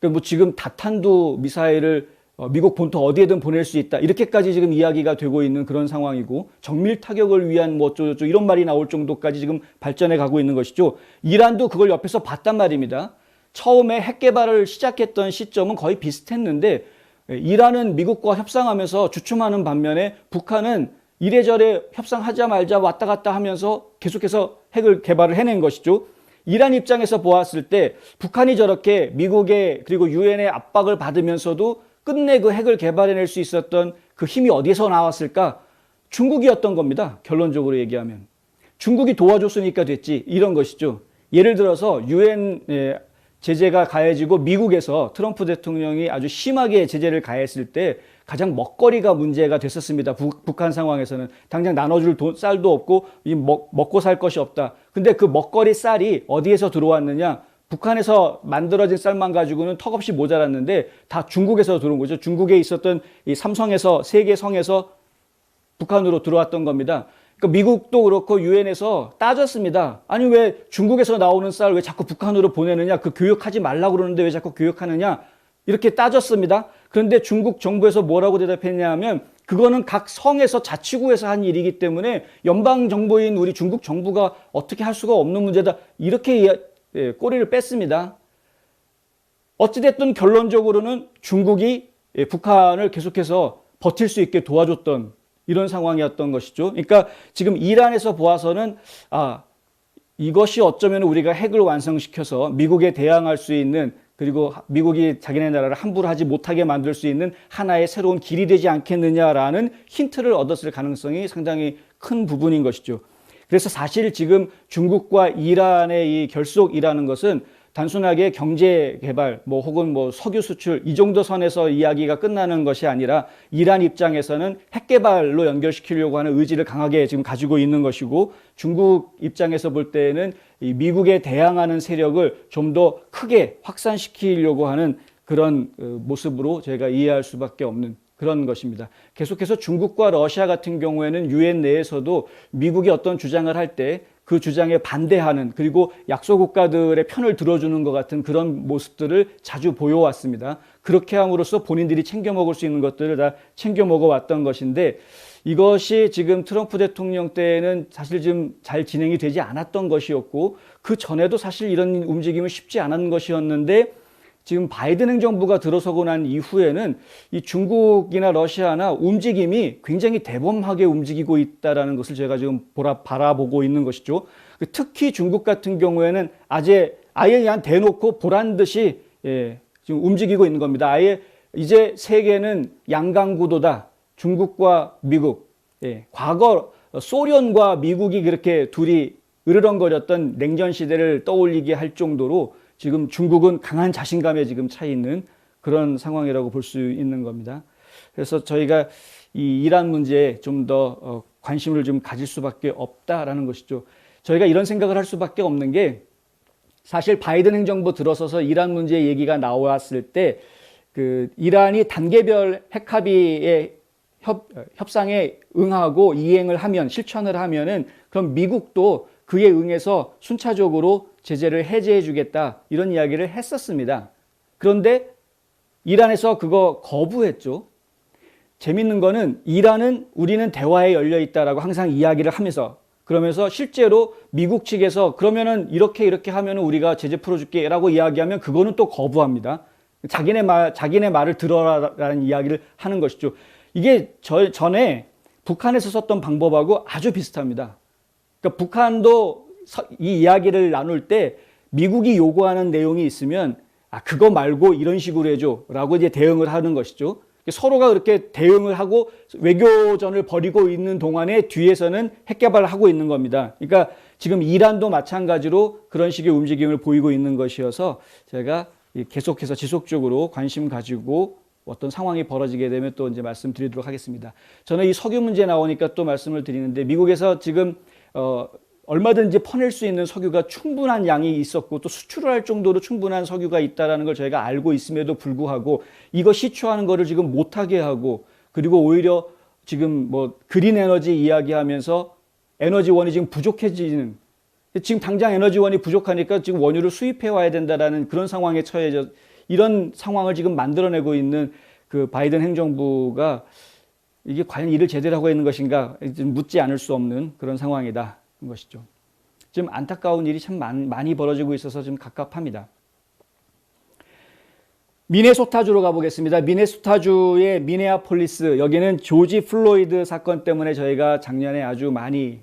그러니까 뭐 지금 다탄두 미사일을 미국 본토 어디에든 보낼 수 있다. 이렇게까지 지금 이야기가 되고 있는 그런 상황이고, 정밀 타격을 위한 뭐 어쩌고저쩌고 이런 말이 나올 정도까지 지금 발전해 가고 있는 것이죠. 이란도 그걸 옆에서 봤단 말입니다. 처음에 핵 개발을 시작했던 시점은 거의 비슷했는데 이란은 미국과 협상하면서 주춤하는 반면에 북한은 이래저래 협상하자 말자 왔다 갔다 하면서 계속해서 핵을 개발을 해낸 것이죠. 이란 입장에서 보았을 때 북한이 저렇게 미국의 그리고 유엔의 압박을 받으면서도 끝내 그 핵을 개발해낼 수 있었던 그 힘이 어디서 나왔을까? 중국이었던 겁니다. 결론적으로 얘기하면. 중국이 도와줬으니까 됐지, 이런 것이죠. 예를 들어서 유엔 제재가 가해지고 미국에서 트럼프 대통령이 아주 심하게 제재를 가했을 때 가장 먹거리가 문제가 됐었습니다. 북한 상황에서는 당장 나눠줄 쌀도 없고 먹고 살 것이 없다. 근데 그 먹거리 쌀이 어디에서 들어왔느냐? 북한에서 만들어진 쌀만 가지고는 턱없이 모자랐는데 다 중국에서 들어온 거죠. 중국에 있었던 이 삼성에서, 세계성에서 북한으로 들어왔던 겁니다. 그러니까 미국도 그렇고 유엔에서 따졌습니다. 아니 왜 중국에서 나오는 쌀 왜 자꾸 북한으로 보내느냐? 그 교역하지 말라고 그러는데 왜 자꾸 교역하느냐? 이렇게 따졌습니다. 그런데 중국 정부에서 뭐라고 대답했냐 하면 그거는 각 성에서 자치구에서 한 일이기 때문에 연방정부인 우리 중국 정부가 어떻게 할 수가 없는 문제다. 이렇게 꼬리를 뺐습니다. 어찌됐든 결론적으로는 중국이 북한을 계속해서 버틸 수 있게 도와줬던 이런 상황이었던 것이죠. 그러니까 지금 이란에서 보아서는 이것이 어쩌면 우리가 핵을 완성시켜서 미국에 대항할 수 있는, 그리고 미국이 자기네 나라를 함부로 하지 못하게 만들 수 있는 하나의 새로운 길이 되지 않겠느냐라는 힌트를 얻었을 가능성이 상당히 큰 부분인 것이죠. 그래서 사실 지금 중국과 이란의 이 결속이라는 것은 단순하게 경제 개발 혹은 석유 수출 이 정도 선에서 이야기가 끝나는 것이 아니라 이란 입장에서는 핵 개발로 연결시키려고 하는 의지를 강하게 지금 가지고 있는 것이고, 중국 입장에서 볼 때는 이 미국에 대항하는 세력을 좀 더 크게 확산시키려고 하는 그런 모습으로 저희가 이해할 수밖에 없는 그런 것입니다. 계속해서 중국과 러시아 같은 경우에는 유엔 내에서도 미국이 어떤 주장을 할 때 그 주장에 반대하는, 그리고 약소 국가들의 편을 들어주는 것 같은 그런 모습들을 자주 보여왔습니다. 그렇게 함으로써 본인들이 챙겨 먹을 수 있는 것들을 다 챙겨 먹어왔던 것인데, 이것이 지금 트럼프 대통령 때는 사실 좀 잘 진행이 되지 않았던 것이었고, 그 전에도 사실 이런 움직임은 쉽지 않은 것이었는데, 지금 바이든 행정부가 들어서고 난 이후에는 이 중국이나 러시아나 움직임이 굉장히 대범하게 움직이고 있다는 것을 제가 지금 바라보고 있는 것이죠. 특히 중국 같은 경우에는 아예 그냥 대놓고 보란 듯이 지금 움직이고 있는 겁니다. 아예 이제 세계는 양강구도다. 중국과 미국. 과거 소련과 미국이 그렇게 둘이 으르렁거렸던 냉전 시대를 떠올리게 할 정도로 지금 중국은 강한 자신감에 지금 차 있는 그런 상황이라고 볼 수 있는 겁니다. 그래서 저희가 이 이란 문제에 좀 더 관심을 좀 가질 수밖에 없다라는 것이죠. 저희가 이런 생각을 할 수밖에 없는 게, 사실 바이든 행정부 들어서서 이란 문제 얘기가 나왔을 때 그 이란이 단계별 핵 합의의 협상에 응하고 이행을 하면, 실천을 하면은 그럼 미국도 그에 응해서 순차적으로 제재를 해제해 주겠다, 이런 이야기를 했었습니다. 그런데 이란에서 그거 거부했죠. 재밌는 거는 이란은 우리는 대화에 열려 있다라고 항상 이야기를 하면서, 그러면서 실제로 미국 측에서 그러면은 이렇게 하면은 우리가 제재 풀어줄게라고 이야기하면 그거는 또 거부합니다. 자기네 말을 들어라라는 이야기를 하는 것이죠. 이게 전에 북한에서 썼던 방법하고 아주 비슷합니다. 그러니까 북한도 이 이야기를 나눌 때 미국이 요구하는 내용이 있으면 그거 말고 이런 식으로 해줘라고 이제 대응을 하는 것이죠. 서로가 그렇게 대응을 하고 외교전을 벌이고 있는 동안에 뒤에서는 핵 개발을 하고 있는 겁니다. 그러니까 지금 이란도 마찬가지로 그런 식의 움직임을 보이고 있는 것이어서 제가 계속해서 지속적으로 관심 가지고 어떤 상황이 벌어지게 되면 또 이제 말씀드리도록 하겠습니다. 저는 이 석유 문제 나오니까 또 말씀을 드리는데, 미국에서 지금 얼마든지 퍼낼 수 있는 석유가 충분한 양이 있었고 또 수출을 할 정도로 충분한 석유가 있다는 걸 저희가 알고 있음에도 불구하고 이거 시추하는 거를 지금 못하게 하고, 그리고 오히려 지금 그린 에너지 이야기하면서 에너지원이 지금 부족해지는, 지금 당장 에너지원이 부족하니까 지금 원유를 수입해 와야 된다라는 그런 상황에 처해져, 이런 상황을 지금 만들어내고 있는 그 바이든 행정부가 이게 과연 일을 제대로 하고 있는 것인가 묻지 않을 수 없는 그런 상황이다 것이죠. 좀 안타까운 일이 참 많이 벌어지고 있어서 좀 갑갑합니다. 미네소타주로 가보겠습니다. 미네소타주의 미네아폴리스, 여기는 조지 플로이드 사건 때문에 저희가 작년에 아주 많이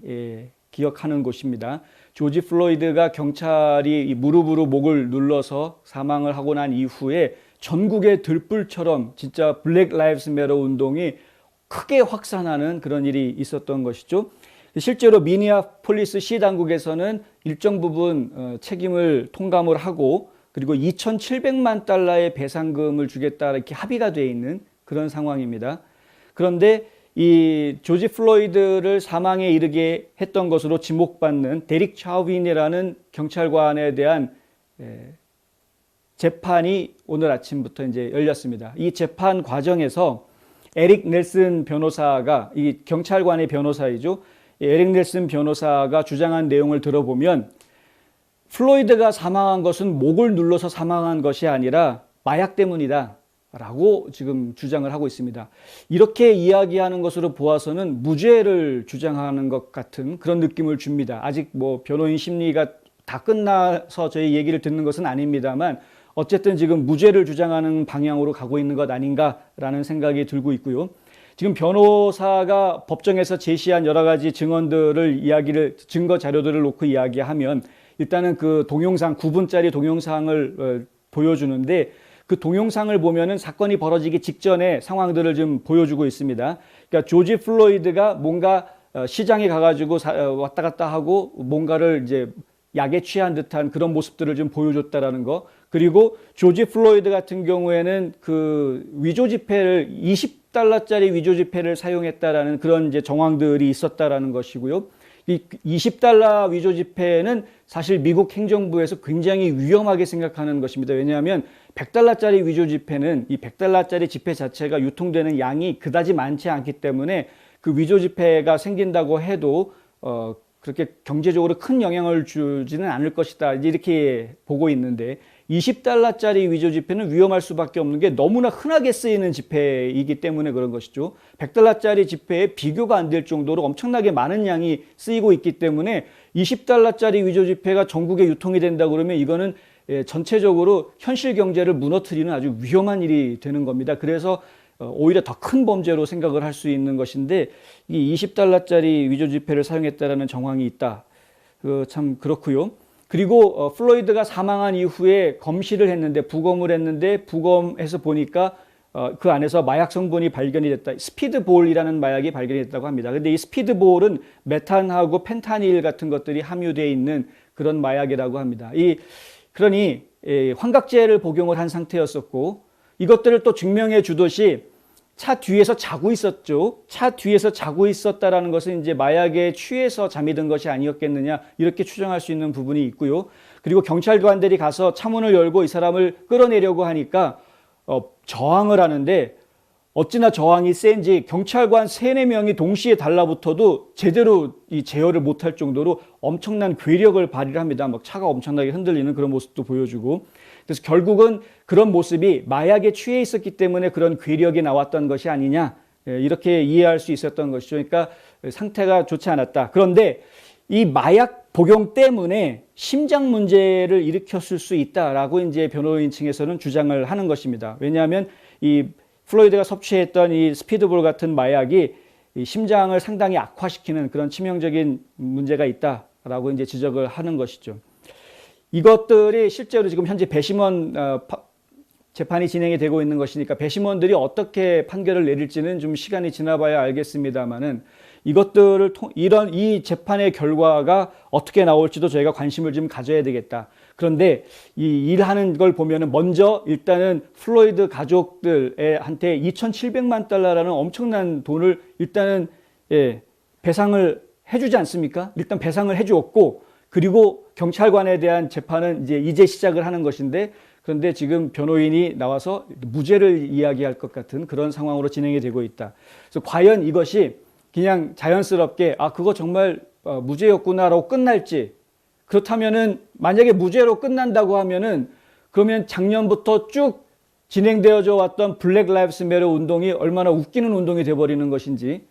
기억하는 곳입니다. 조지 플로이드가 경찰이 무릎으로 목을 눌러서 사망을 하고 난 이후에 전국의 들불처럼 진짜 블랙 라이브스 매터 운동이 크게 확산하는 그런 일이 있었던 것이죠. 실제로 미니아폴리스 시 당국에서는 일정 부분 책임을 통감을 하고, 그리고 2,700만 달러의 배상금을 주겠다 이렇게 합의가 되어 있는 그런 상황입니다. 그런데 이 조지 플로이드를 사망에 이르게 했던 것으로 지목받는 데릭 차우빈이라는 경찰관에 대한 재판이 오늘 아침부터 이제 열렸습니다. 이 재판 과정에서 에릭 넬슨 변호사가, 이 경찰관의 변호사이죠. 에릭 넬슨 변호사가 주장한 내용을 들어보면 플로이드가 사망한 것은 목을 눌러서 사망한 것이 아니라 마약 때문이다 라고 지금 주장을 하고 있습니다. 이렇게 이야기하는 것으로 보아서는 무죄를 주장하는 것 같은 그런 느낌을 줍니다. 아직 변호인 심리가 다 끝나서 저희 얘기를 듣는 것은 아닙니다만 어쨌든 지금 무죄를 주장하는 방향으로 가고 있는 것 아닌가라는 생각이 들고 있고요. 지금 변호사가 법정에서 제시한 여러 가지 증거 자료들을 놓고 이야기하면 일단은 그 동영상, 9분짜리 동영상을 보여주는데 그 동영상을 보면은 사건이 벌어지기 직전의 상황들을 좀 보여주고 있습니다. 그러니까 조지 플로이드가 뭔가 시장에 가가지고 왔다 갔다 하고 뭔가를 이제 약에 취한 듯한 그런 모습들을 좀 보여줬다라는 거. 그리고 조지 플로이드 같은 경우에는 그 위조 지폐를 20달러짜리 위조 지폐를 사용했다라는 그런 이제 정황들이 있었다라는 것이고요. 이 20달러 위조 지폐는 사실 미국 행정부에서 굉장히 위험하게 생각하는 것입니다. 왜냐하면 100달러짜리 위조 지폐는 이 100달러짜리 지폐 자체가 유통되는 양이 그다지 많지 않기 때문에 그 위조 지폐가 생긴다고 해도 그렇게 경제적으로 큰 영향을 주지는 않을 것이다. 이렇게 보고 있는데 20달러짜리 위조 지폐는 위험할 수밖에 없는 게 너무나 흔하게 쓰이는 지폐이기 때문에 그런 것이죠. 100달러짜리 지폐에 비교가 안 될 정도로 엄청나게 많은 양이 쓰이고 있기 때문에 20달러짜리 위조 지폐가 전국에 유통이 된다 그러면 이거는 전체적으로 현실 경제를 무너뜨리는 아주 위험한 일이 되는 겁니다. 그래서 오히려 더 큰 범죄로 생각을 할 수 있는 것인데 이 20달러짜리 위조 지폐를 사용했다라는 정황이 있다. 참 그렇고요. 그리고 플로이드가 사망한 이후에 검시를 했는데 부검을 했는데 부검해서 보니까 그 안에서 마약 성분이 발견이 됐다. 스피드볼이라는 마약이 발견이 됐다고 합니다. 근데 이 스피드볼은 메탄하고 펜타닐 같은 것들이 함유되어 있는 그런 마약이라고 합니다. 그러니 환각제를 복용을 한 상태였었고 이것들을 또 증명해 주듯이 차 뒤에서 자고 있었죠. 차 뒤에서 자고 있었다라는 것은 이제 마약에 취해서 잠이 든 것이 아니었겠느냐 이렇게 추정할 수 있는 부분이 있고요. 그리고 경찰관들이 가서 차문을 열고 이 사람을 끌어내려고 하니까 저항을 하는데 어찌나 저항이 센지 경찰관 3-4명이 동시에 달라붙어도 제대로 이 제어를 못할 정도로 엄청난 괴력을 발휘를 합니다. 막 차가 엄청나게 흔들리는 그런 모습도 보여주고 그래서 결국은 그런 모습이 마약에 취해 있었기 때문에 그런 괴력이 나왔던 것이 아니냐 이렇게 이해할 수 있었던 것이죠. 그러니까 상태가 좋지 않았다. 그런데 이 마약 복용 때문에 심장 문제를 일으켰을 수 있다라고 이제 변호인 층에서는 주장을 하는 것입니다. 왜냐하면 이 플로이드가 섭취했던 이 스피드볼 같은 마약이 이 심장을 상당히 악화시키는 그런 치명적인 문제가 있다라고 이제 지적을 하는 것이죠. 이것들이 실제로 지금 현재 배심원 재판이 진행이 되고 있는 것이니까 배심원들이 어떻게 판결을 내릴지는 좀 시간이 지나봐야 알겠습니다만은 이것들을 이 재판의 결과가 어떻게 나올지도 저희가 관심을 좀 가져야 되겠다. 그런데 이 일하는 걸 보면은 먼저 일단은 플로이드 가족들한테 2,700만 달러라는 엄청난 돈을 일단은 배상을 해주지 않습니까? 일단 배상을 해주었고 그리고 경찰관에 대한 재판은 이제 시작을 하는 것인데 그런데 지금 변호인이 나와서 무죄를 이야기할 것 같은 그런 상황으로 진행이 되고 있다. 그래서 과연 이것이 그냥 자연스럽게 그거 정말 무죄였구나라고 끝날지 그렇다면은 만약에 무죄로 끝난다고 하면은 그러면 작년부터 쭉 진행되어져 왔던 블랙 라이브스 매터 운동이 얼마나 웃기는 운동이 돼버리는 것인지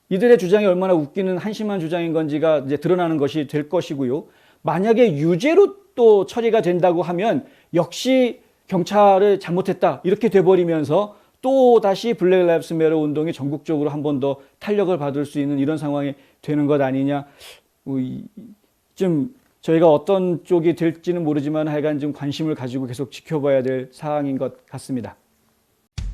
이들의 주장이 얼마나 웃기는 한심한 주장인 건지가 이제 드러나는 것이 될 것이고요. 만약에 유죄로 또 처리가 된다고 하면 역시 경찰을 잘못했다 이렇게 돼버리면서 또 다시 블랙 라이브스 매터 운동이 전국적으로 한 번 더 탄력을 받을 수 있는 이런 상황이 되는 것 아니냐. 좀 저희가 어떤 쪽이 될지는 모르지만 하여간 좀 관심을 가지고 계속 지켜봐야 될 사항인 것 같습니다.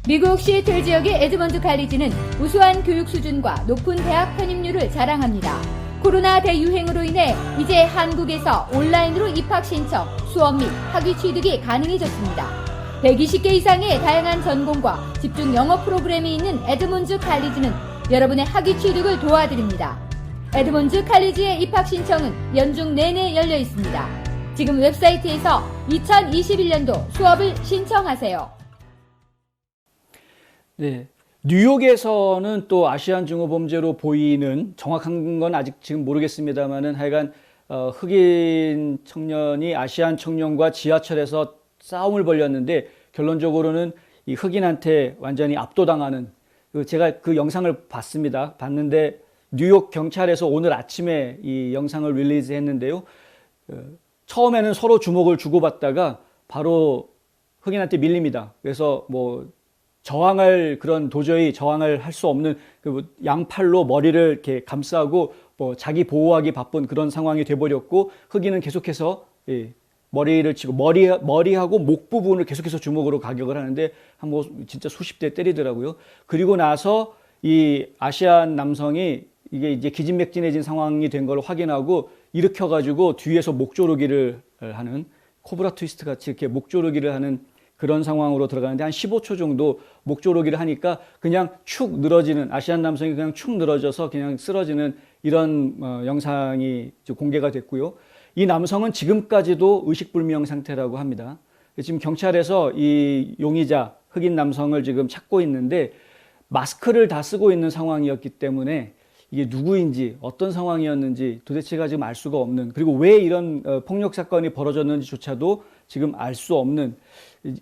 미국 시애틀 지역의 에드먼드 칼리지는 우수한 교육 수준과 높은 대학 편입률을 자랑합니다. 코로나 대유행으로 인해 이제 한국에서 온라인으로 입학 신청, 수업 및 학위 취득이 가능해졌습니다. 120개 이상의 다양한 전공과 집중 영어 프로그램이 있는 에드먼드 칼리지는 여러분의 학위 취득을 도와드립니다. 에드먼드 칼리지의 입학 신청은 연중 내내 열려 있습니다. 지금 웹사이트에서 2021년도 수업을 신청하세요. 네. 뉴욕에서는 또 아시안 증오 범죄로 보이는 정확한 건 아직 지금 모르겠습니다만은 하여간 흑인 청년이 아시안 청년과 지하철에서 싸움을 벌였는데 결론적으로는 이 흑인한테 완전히 압도당하는 제가 그 영상을 봤습니다. 봤는데 뉴욕 경찰에서 오늘 아침에 이 영상을 릴리즈했는데요. 처음에는 서로 주목을 주고받다가 바로 흑인한테 밀립니다. 그래서 뭐 도저히 저항을 할 수 없는 그 양팔로 머리를 이렇게 감싸고 뭐 자기 보호하기 바쁜 그런 상황이 돼버렸고, 흑인은 계속해서 머리를 치고 머리하고 목 부분을 계속해서 주먹으로 가격을 하는데 뭐 진짜 수십 대 때리더라고요. 그리고 나서 이 아시안 남성이 이게 이제 기진맥진해진 상황이 된 걸 확인하고 일으켜가지고 뒤에서 목 조르기를 하는, 코브라 트위스트 같이 이렇게 목 조르기를 하는 그런 상황으로 들어가는데, 한 15초 정도 목 조르기를 하니까 그냥 축 늘어지는, 아시안 남성이 그냥 축 늘어져서 그냥 쓰러지는 이런 영상이 공개가 됐고요. 이 남성은 지금까지도 의식불명 상태라고 합니다. 지금 경찰에서 이 용의자 흑인 남성을 지금 찾고 있는데, 마스크를 다 쓰고 있는 상황이었기 때문에 이게 누구인지 어떤 상황이었는지 도대체가 지금 알 수가 없는, 그리고 왜 이런 폭력 사건이 벌어졌는지조차도 지금 알 수 없는,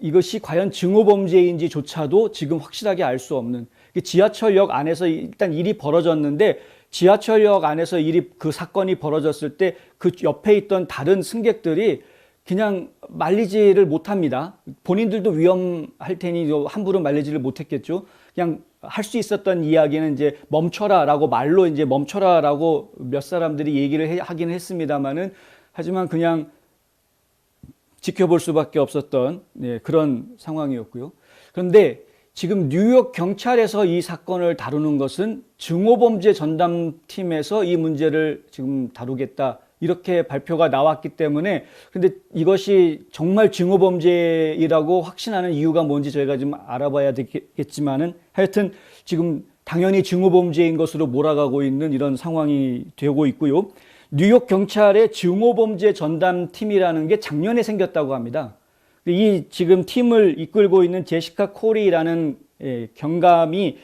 이것이 과연 증오범죄인지조차도 지금 확실하게 알 수 없는, 지하철역 안에서 일단 일이 벌어졌는데, 지하철역 안에서 그 사건이 벌어졌을 때 그 옆에 있던 다른 승객들이 그냥 말리지를 못합니다. 본인들도 위험할 테니 함부로 말리지를 못했겠죠. 그냥 할 수 있었던 이야기는 이제 멈춰라라고, 말로 이제 멈춰라라고 몇 사람들이 얘기를 하긴 했습니다만은, 하지만 그냥 지켜볼 수밖에 없었던 그런 상황이었고요. 그런데 지금 뉴욕 경찰에서 이 사건을 다루는 것은 증오범죄 전담팀에서 이 문제를 지금 다루겠다, 이렇게 발표가 나왔기 때문에, 근데 이것이 정말 증오범죄이라고 확신하는 이유가 뭔지 저희가 좀 알아봐야 되겠지만은, 하여튼 지금 당연히 증오범죄인 것으로 몰아가고 있는 이런 상황이 되고 있고요. 뉴욕 경찰의 증오범죄 전담팀이라는 게 작년에 생겼다고 합니다. 이 지금 팀을 이끌고 있는 제시카 코리라는 경감이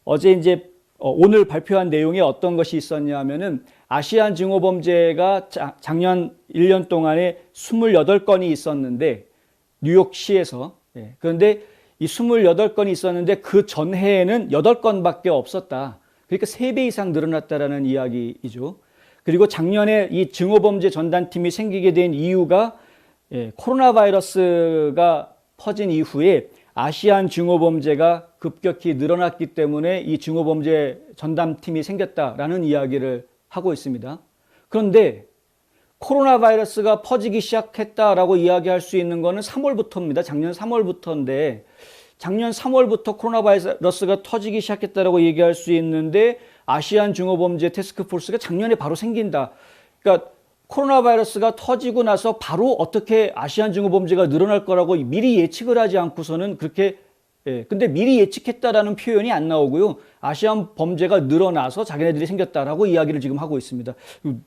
어제 이제 오늘 발표한 내용에 어떤 것이 있었냐 하면은, 아시안 증오범죄가 작년 1년 동안에 28건이 있었는데, 뉴욕시에서, 그런데 이 28건이 있었는데 그 전해에는 8건밖에 없었다. 그러니까 3배 이상 늘어났다라는 이야기이죠. 그리고 작년에 이 증오범죄 전담팀이 생기게 된 이유가 코로나 바이러스가 퍼진 이후에 아시안 증오범죄가 급격히 늘어났기 때문에 이 증오범죄 전담팀이 생겼다라는 이야기를 하고 있습니다. 그런데 코로나 바이러스가 퍼지기 시작했다라고 이야기할 수 있는 거는 3월부터입니다. 작년 3월부터인데, 작년 3월부터 코로나 바이러스가 터지기 시작했다라고 얘기할 수 있는데, 아시안 증오범죄 태스크포스가 작년에 바로 생긴다. 그러니까 코로나 바이러스가 터지고 나서 바로 어떻게 아시안 증오범죄가 늘어날 거라고 미리 예측을 하지 않고서는 그렇게, 근데 미리 예측했다라는 표현이 안 나오고요. 아시안 범죄가 늘어나서 자기네들이 생겼다라고 이야기를 지금 하고 있습니다.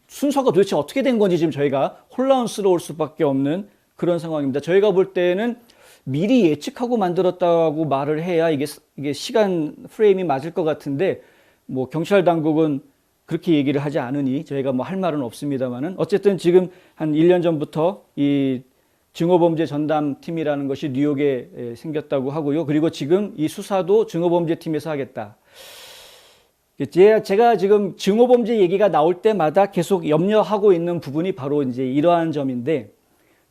순서가 도대체 어떻게 된 건지 지금 저희가 혼란스러울 수밖에 없는 그런 상황입니다. 저희가 볼 때는 미리 예측하고 만들었다고 말을 해야 이게 시간 프레임이 맞을 것 같은데, 뭐 경찰 당국은 그렇게 얘기를 하지 않으니 저희가 뭐 할 말은 없습니다만은, 어쨌든 지금 한 1년 전부터 이 증오범죄 전담팀이라는 것이 뉴욕에 생겼다고 하고요. 그리고 지금 이 수사도 증오범죄팀에서 하겠다. 제가 지금 증오범죄 얘기가 나올 때마다 계속 염려하고 있는 부분이 바로 이제 이러한 점인데,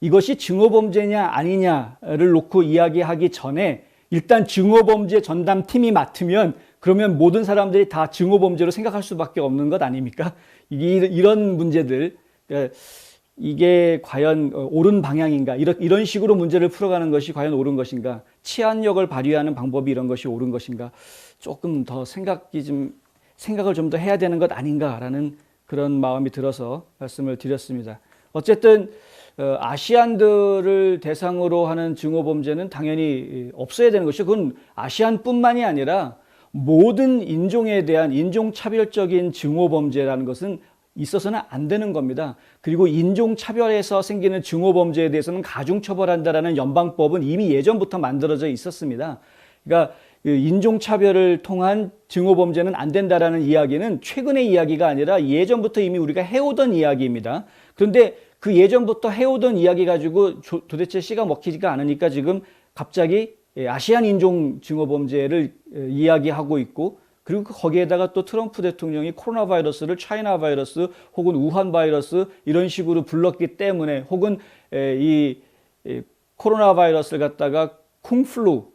이것이 증오범죄냐 아니냐를 놓고 이야기하기 전에 일단 증오범죄 전담팀이 맡으면 그러면 모든 사람들이 다 증오범죄로 생각할 수밖에 없는 것 아닙니까? 이런 문제들, 이게 과연 옳은 방향인가, 이런 식으로 문제를 풀어가는 것이 과연 옳은 것인가, 치안력을 발휘하는 방법이 이런 것이 옳은 것인가, 조금 더 생각을 좀 더 해야 되는 것 아닌가라는 그런 마음이 들어서 말씀을 드렸습니다. 어쨌든 아시안들을 대상으로 하는 증오범죄는 당연히 없어야 되는 것이죠. 그건 아시안뿐만이 아니라 모든 인종에 대한 인종차별적인 증오범죄라는 것은 있어서는 안 되는 겁니다. 그리고 인종차별에서 생기는 증오범죄에 대해서는 가중처벌한다라는 연방법은 이미 예전부터 만들어져 있었습니다. 그러니까 인종차별을 통한 증오범죄는 안 된다라는 이야기는 최근의 이야기가 아니라 예전부터 이미 우리가 해오던 이야기입니다. 그런데 그 예전부터 해오던 이야기 가지고 도대체 씨가 먹히지가 않으니까 지금 갑자기 아시안 인종 증오범죄를 이야기하고 있고, 그리고 거기에다가 또 트럼프 대통령이 코로나 바이러스를 차이나 바이러스 혹은 우한 바이러스 이런 식으로 불렀기 때문에 혹은 이 코로나 바이러스를 갖다가 쿵플루,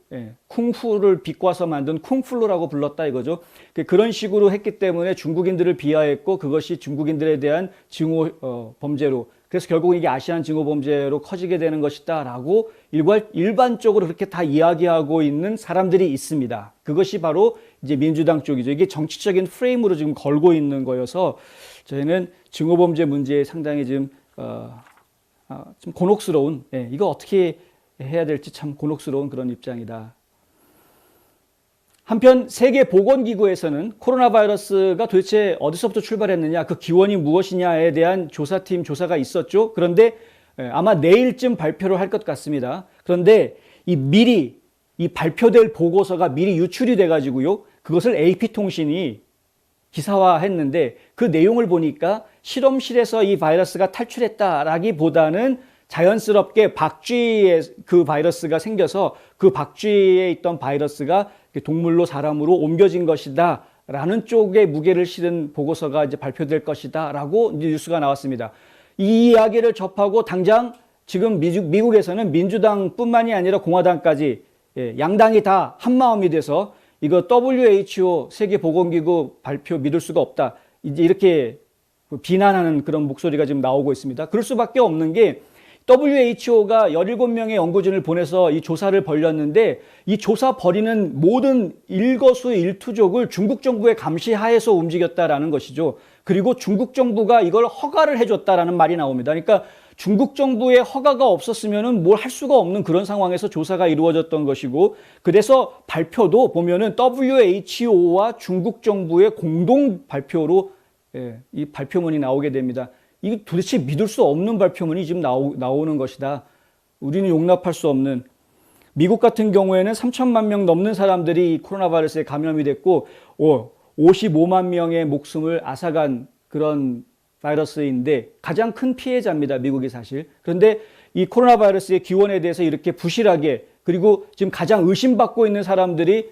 쿵푸를 비꼬아서 만든 쿵플루라고 불렀다 이거죠. 그런 식으로 했기 때문에 중국인들을 비하했고 그것이 중국인들에 대한 증오 범죄로, 그래서 결국 이게 아시안 증오 범죄로 커지게 되는 것이다라고 일반적으로 그렇게 다 이야기하고 있는 사람들이 있습니다. 그것이 바로 이제 민주당 쪽이죠. 이게 정치적인 프레임으로 지금 걸고 있는 거여서 저희는 증오 범죄 문제에 상당히 좀 곤혹스러운, 이거 어떻게 해야 될지 참 곤혹스러운 그런 입장이다. 한편 세계보건기구에서는 코로나 바이러스가 도대체 어디서부터 출발했느냐, 그 기원이 무엇이냐에 대한 조사팀 조사가 있었죠. 그런데 아마 내일쯤 발표를 할 것 같습니다. 그런데 미리 발표될 보고서가 미리 유출이 돼가지고요, 그것을 AP통신이 기사화했는데 그 내용을 보니까 실험실에서 이 바이러스가 탈출했다라기보다는 자연스럽게 박쥐에 그 바이러스가 생겨서 그 박쥐에 있던 바이러스가 동물로 사람으로 옮겨진 것이다 라는 쪽에 무게를 실은 보고서가 이제 발표될 것이다 라고 이제 뉴스가 나왔습니다. 이 이야기를 접하고 당장 지금 미국에서는 민주당뿐만이 아니라 공화당까지 양당이 다 한마음이 돼서 이거 WHO 세계보건기구 발표 믿을 수가 없다, 이제 이렇게 비난하는 그런 목소리가 지금 나오고 있습니다. 그럴 수밖에 없는 게 WHO가 17명의 연구진을 보내서 이 조사를 벌였는데 이 조사 벌이는 모든 일거수일투족을 중국 정부의 감시 하에서 움직였다라는 것이죠. 그리고 중국 정부가 이걸 허가를 해줬다라는 말이 나옵니다. 그러니까 중국 정부의 허가가 없었으면은 뭘 할 수가 없는 그런 상황에서 조사가 이루어졌던 것이고, 그래서 발표도 보면은 WHO와 중국 정부의 공동 발표로 이 발표문이 나오게 됩니다. 이게 도대체 믿을 수 없는 발표문이 지금 나오는 것이다. 우리는 용납할 수 없는. 미국 같은 경우에는 3천만 명 넘는 사람들이 코로나 바이러스에 감염이 됐고 55만 명의 목숨을 앗아간 그런 바이러스인데 가장 큰 피해자입니다, 미국이 사실. 그런데 이 코로나 바이러스의 기원에 대해서 이렇게 부실하게, 그리고 지금 가장 의심받고 있는 사람들이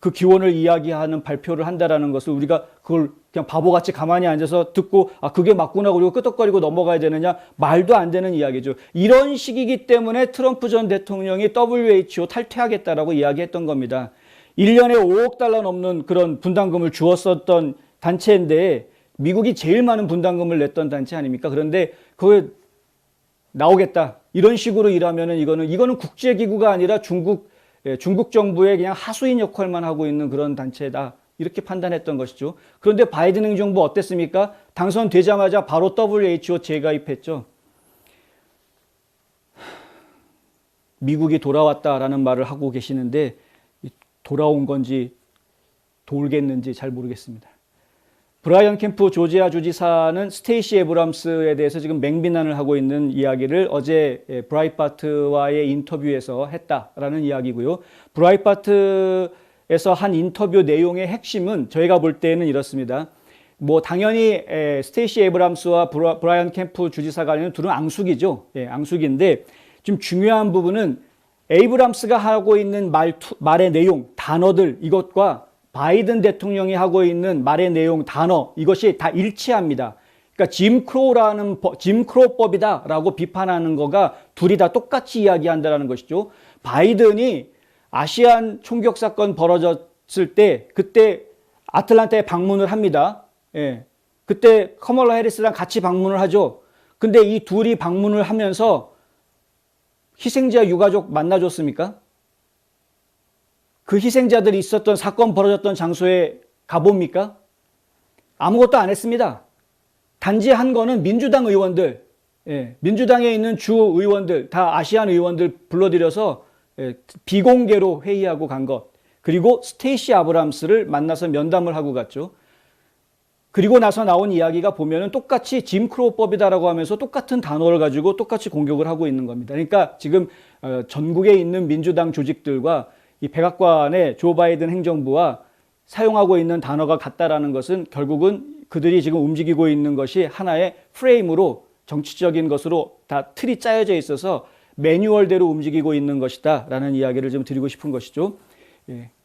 그 기원을 이야기하는 발표를 한다라는 것을 우리가 그걸 그냥 바보같이 가만히 앉아서 듣고 그게 맞구나 그리고 끄덕거리고 넘어가야 되느냐, 말도 안 되는 이야기죠. 이런 식이기 때문에 트럼프 전 대통령이 WHO 탈퇴하겠다라고 이야기했던 겁니다. 1년에 5억 달러 넘는 그런 분담금을 주었었던 단체인데 미국이 제일 많은 분담금을 냈던 단체 아닙니까? 그런데 그게 나오겠다 이런 식으로 일하면은 이거는 국제기구가 아니라 중국 정부의 그냥 하수인 역할만 하고 있는 그런 단체다, 이렇게 판단했던 것이죠. 그런데 바이든 행정부 어땠습니까? 당선되자마자 바로 WHO 재가입했죠. 미국이 돌아왔다라는 말을 하고 계시는데 돌아온 건지 돌겠는지 잘 모르겠습니다. 브라이언 캠프 조지아 주지사는 스테이시 에브람스에 대해서 지금 맹비난을 하고 있는 이야기를 어제 브라이트바트와의 인터뷰에서 했다라는 이야기고요. 브라이트바트에서 한 인터뷰 내용의 핵심은 저희가 볼 때는 이렇습니다. 당연히 스테이시 에브람스와 브라이언 캠프 주지사 간에는 둘은 앙숙이죠. 앙숙인데 좀 중요한 부분은 에이브람스가 하고 있는 말의 내용, 단어들, 이것과 바이든 대통령이 하고 있는 말의 내용, 단어, 이것이 다 일치합니다. 그러니까 짐크로법이다라고 비판하는 거가 둘이 다 똑같이 이야기한다는 것이죠. 바이든이 아시안 총격 사건 벌어졌을 때 그때 아틀란타에 방문을 합니다. 그때 커멀라 해리스랑 같이 방문을 하죠. 근데 이 둘이 방문을 하면서 희생자 유가족 만나줬습니까? 그 희생자들이 있었던 사건 벌어졌던 장소에 가봅니까? 아무것도 안 했습니다. 단지 한 거는 민주당 의원들, 민주당에 있는 주 의원들, 다 아시안 의원들 불러들여서 비공개로 회의하고 간 것. 그리고 스테이시 아브람스를 만나서 면담을 하고 갔죠. 그리고 나서 나온 이야기가 보면은 똑같이 짐크로법이다라고 하면서 똑같은 단어를 가지고 똑같이 공격을 하고 있는 겁니다. 그러니까 지금 전국에 있는 민주당 조직들과 이 백악관의 조 바이든 행정부와 사용하고 있는 단어가 같다라는 것은 결국은 그들이 지금 움직이고 있는 것이 하나의 프레임으로, 정치적인 것으로 다 틀이 짜여져 있어서 매뉴얼대로 움직이고 있는 것이다 라는 이야기를 좀 드리고 싶은 것이죠.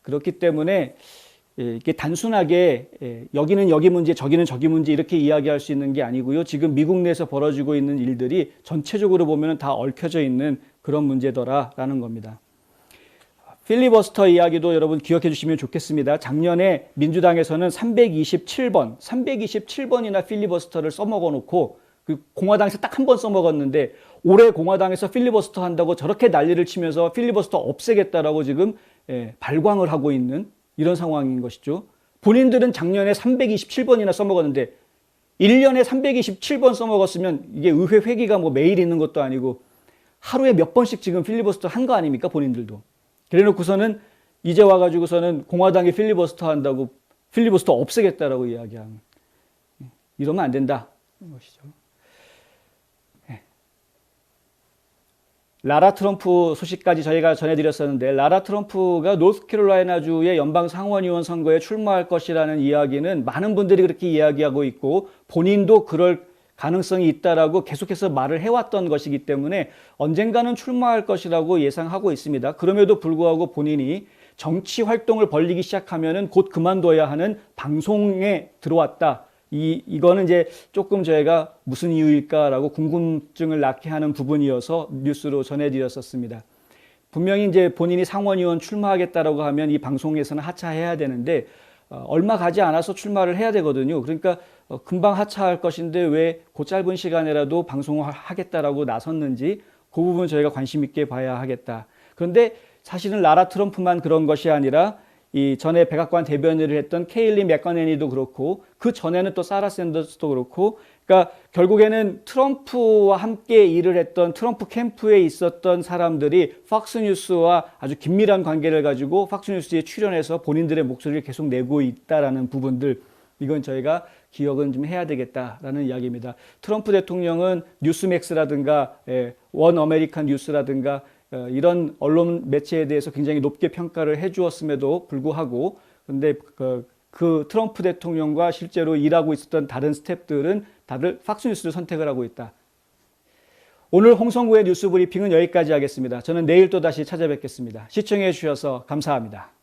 그렇기 때문에 이게 단순하게 여기는 여기 문제, 저기는 저기 문제 이렇게 이야기할 수 있는 게 아니고요. 지금 미국 내에서 벌어지고 있는 일들이 전체적으로 보면 다 얽혀져 있는 그런 문제더라라는 겁니다. 필리버스터 이야기도 여러분 기억해 주시면 좋겠습니다. 작년에 민주당에서는 327번이나 필리버스터를 써먹어 놓고 그 공화당에서 딱 한 번 써먹었는데 올해 공화당에서 필리버스터 한다고 저렇게 난리를 치면서 필리버스터 없애겠다라고 지금 발광을 하고 있는 이런 상황인 것이죠. 본인들은 작년에 327번이나 써먹었는데 1년에 327번 써먹었으면 이게 의회 회기가 뭐 매일 있는 것도 아니고 하루에 몇 번씩 지금 필리버스터 한 거 아닙니까? 본인들도. 그래 놓고서는 이제 와가지고서는 공화당이 필리버스터 한다고 필리버스터 없애겠다라고 이야기하는. 이러면 안 된다. 것이죠. 라라 트럼프 소식까지 저희가 전해드렸었는데 라라 트럼프가 노스캐롤라이나주의 연방 상원의원 선거에 출마할 것이라는 이야기는 많은 분들이 그렇게 이야기하고 있고 본인도 그럴 가능성이 있다라고 계속해서 말을 해왔던 것이기 때문에 언젠가는 출마할 것이라고 예상하고 있습니다. 그럼에도 불구하고 본인이 정치 활동을 벌리기 시작하면은 곧 그만둬야 하는 방송에 들어왔다. 이거는 이제 조금 저희가 무슨 이유일까라고 궁금증을 낳게 하는 부분이어서 뉴스로 전해드렸었습니다. 분명히 이제 본인이 상원의원 출마하겠다라고 하면 이 방송에서는 하차해야 되는데 얼마 가지 않아서 출마를 해야 되거든요. 그러니까 금방 하차할 것인데 왜 그 짧은 시간에라도 방송을 하겠다라고 나섰는지 그 부분 저희가 관심 있게 봐야 하겠다. 그런데 사실은 라라 트럼프만 그런 것이 아니라 이 전에 백악관 대변인을 했던 케일리 맥커네니도 그렇고 그 전에는 또 사라 샌더스도 그렇고 그러니까 결국에는 트럼프와 함께 일을 했던 트럼프 캠프에 있었던 사람들이 팍스뉴스와 아주 긴밀한 관계를 가지고 팍스뉴스에 출연해서 본인들의 목소리를 계속 내고 있다라는 부분들 이건 저희가 기억은 좀 해야 되겠다라는 이야기입니다. 트럼프 대통령은 뉴스맥스라든가 원 아메리칸 뉴스라든가 이런 언론 매체에 대해서 굉장히 높게 평가를 해주었음에도 불구하고 근데 그 트럼프 대통령과 실제로 일하고 있었던 다른 스태프들은 다들 팍스뉴스를 선택을 하고 있다. 오늘 홍성구의 뉴스 브리핑은 여기까지 하겠습니다. 저는 내일 또 다시 찾아뵙겠습니다. 시청해 주셔서 감사합니다.